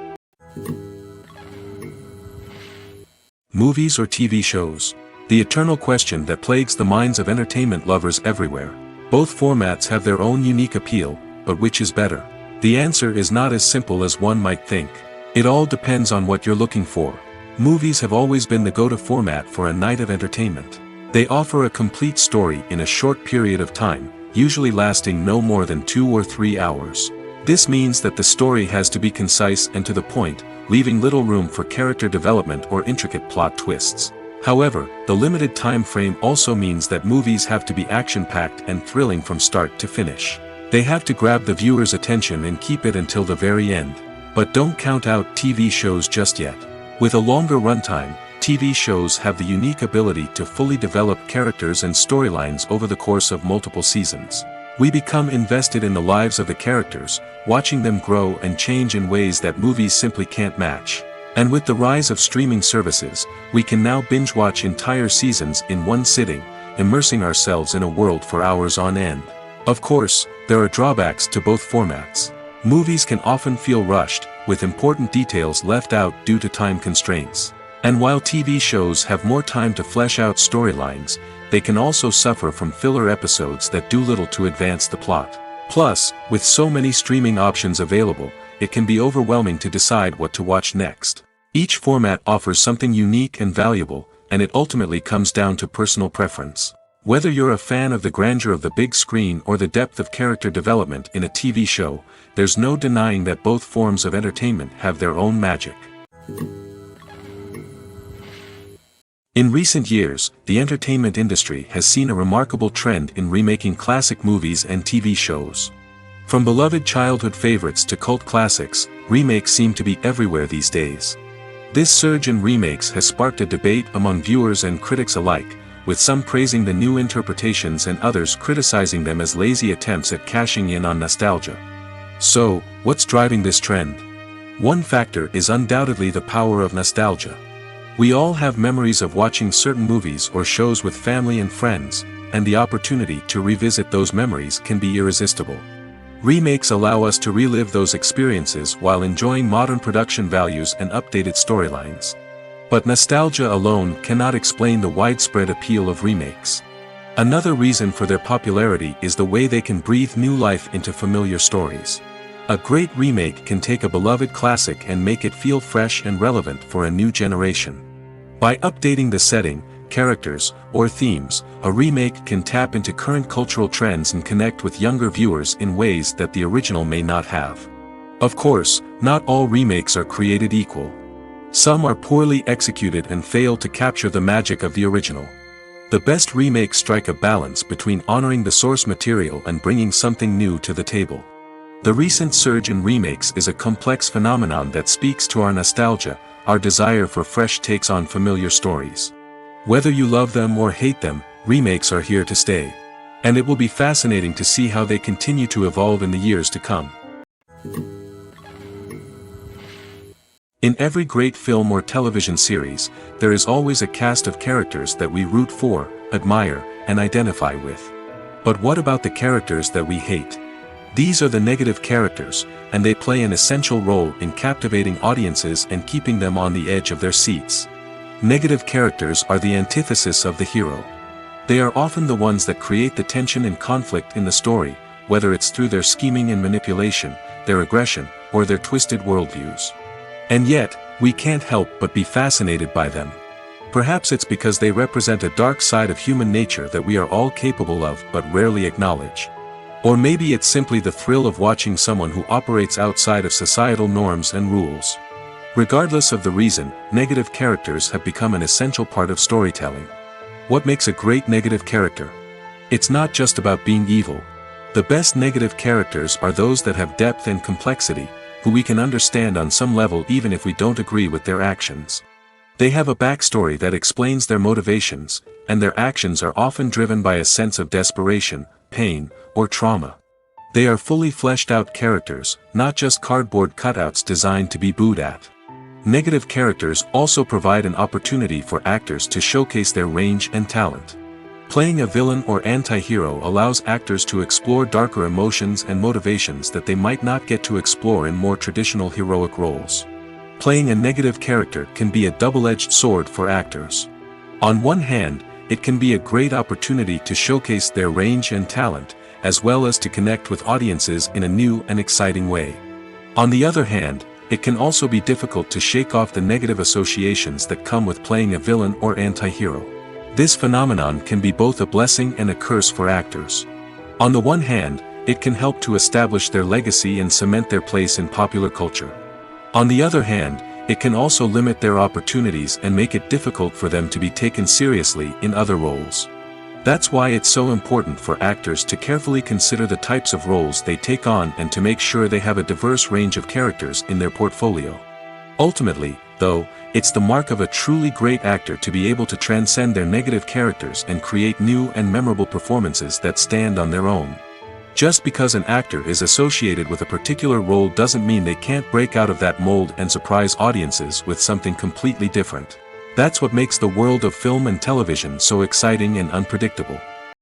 Movies or TV shows? The eternal question that plagues the minds of entertainment lovers everywhere. Both formats have their own unique appeal, but which is better? The answer is not as simple as one might think. It all depends on what you're looking for. Movies have always been the go-to format for a night of entertainment. They offer a complete story in a short period of time, usually lasting no more than 2 or 3 hours. This means that the story has to be concise and to the point, leaving little room for character development or intricate plot twists. However, the limited time frame also means that movies have to be action-packed and thrilling from start to finish. They have to grab the viewer's attention and keep it until the very end. But don't count out TV shows just yet. With a longer runtime, TV shows have the unique ability to fully develop characters and storylines over the course of multiple seasons. We become invested in the lives of the characters, watching them grow and change in ways that movies simply can't match. And with the rise of streaming services, we can now binge-watch entire seasons in one sitting, immersing ourselves in a world for hours on end. Of course, there are drawbacks to both formats. Movies can often feel rushed, with important details left out due to time constraints. And while TV shows have more time to flesh out storylines, they can also suffer from filler episodes that do little to advance the plot. Plus, with so many streaming options available, it can be overwhelming to decide what to watch next. Each format offers something unique and valuable, and it ultimately comes down to personal preference. Whether you're a fan of the grandeur of the big screen or the depth of character development in a TV show, there's no denying that both forms of entertainment have their own magic. In recent years, the entertainment industry has seen a remarkable trend in remaking classic movies and TV shows. From beloved childhood favorites to cult classics, remakes seem to be everywhere these days. This surge in remakes has sparked a debate among viewers and critics alike, with some praising the new interpretations and others criticizing them as lazy attempts at cashing in on nostalgia. So, what's driving this trend? One factor is undoubtedly the power of nostalgia. We all have memories of watching certain movies or shows with family and friends, and the opportunity to revisit those memories can be irresistible. Remakes allow us to relive those experiences while enjoying modern production values and updated storylines. But nostalgia alone cannot explain the widespread appeal of remakes. Another reason for their popularity is the way they can breathe new life into familiar stories. A great remake can take a beloved classic and make it feel fresh and relevant for a new generation. By updating the setting, characters, or themes, a remake can tap into current cultural trends and connect with younger viewers in ways that the original may not have. Of course, not all remakes are created equal. Some are poorly executed and fail to capture the magic of the original. The best remakes strike a balance between honoring the source material and bringing something new to the table. The recent surge in remakes is a complex phenomenon that speaks to our nostalgia, our desire for fresh takes on familiar stories. Whether you love them or hate them, remakes are here to stay. And it will be fascinating to see how they continue to evolve in the years to come. In every great film or television series, there is always a cast of characters that we root for, admire, and identify with. But what about the characters that we hate? These are the negative characters, and they play an essential role in captivating audiences and keeping them on the edge of their seats. Negative characters are the antithesis of the hero. They are often the ones that create the tension and conflict in the story, whether it's through their scheming and manipulation, their aggression, or their twisted worldviews. And yet, we can't help but be fascinated by them. Perhaps it's because they represent a dark side of human nature that we are all capable of but rarely acknowledge. Or maybe it's simply the thrill of watching someone who operates outside of societal norms and rules. Regardless of the reason, negative characters have become an essential part of storytelling. What makes a great negative character? It's not just about being evil. The best negative characters are those that have depth and complexity, who we can understand on some level even if we don't agree with their actions. They have a backstory that explains their motivations, and their actions are often driven by a sense of desperation, pain, or trauma. They are fully fleshed out characters, not just cardboard cutouts designed to be booed at. Negative characters also provide an opportunity for actors to showcase their range and talent. Playing a villain or anti-hero allows actors to explore darker emotions and motivations that they might not get to explore in more traditional heroic roles. Playing a negative character can be a double-edged sword for actors. On one hand, it can be a great opportunity to showcase their range and talent, as well as to connect with audiences in a new and exciting way. On the other hand, it can also be difficult to shake off the negative associations that come with playing a villain or anti-hero. This phenomenon can be both a blessing and a curse for actors. On the one hand, it can help to establish their legacy and cement their place in popular culture. On the other hand, it can also limit their opportunities and make it difficult for them to be taken seriously in other roles. That's why it's so important for actors to carefully consider the types of roles they take on and to make sure they have a diverse range of characters in their portfolio. Ultimately, though, it's the mark of a truly great actor to be able to transcend their negative characters and create new and memorable performances that stand on their own. Just because an actor is associated with a particular role doesn't mean they can't break out of that mold and surprise audiences with something completely different. That's what makes the world of film and television so exciting and unpredictable.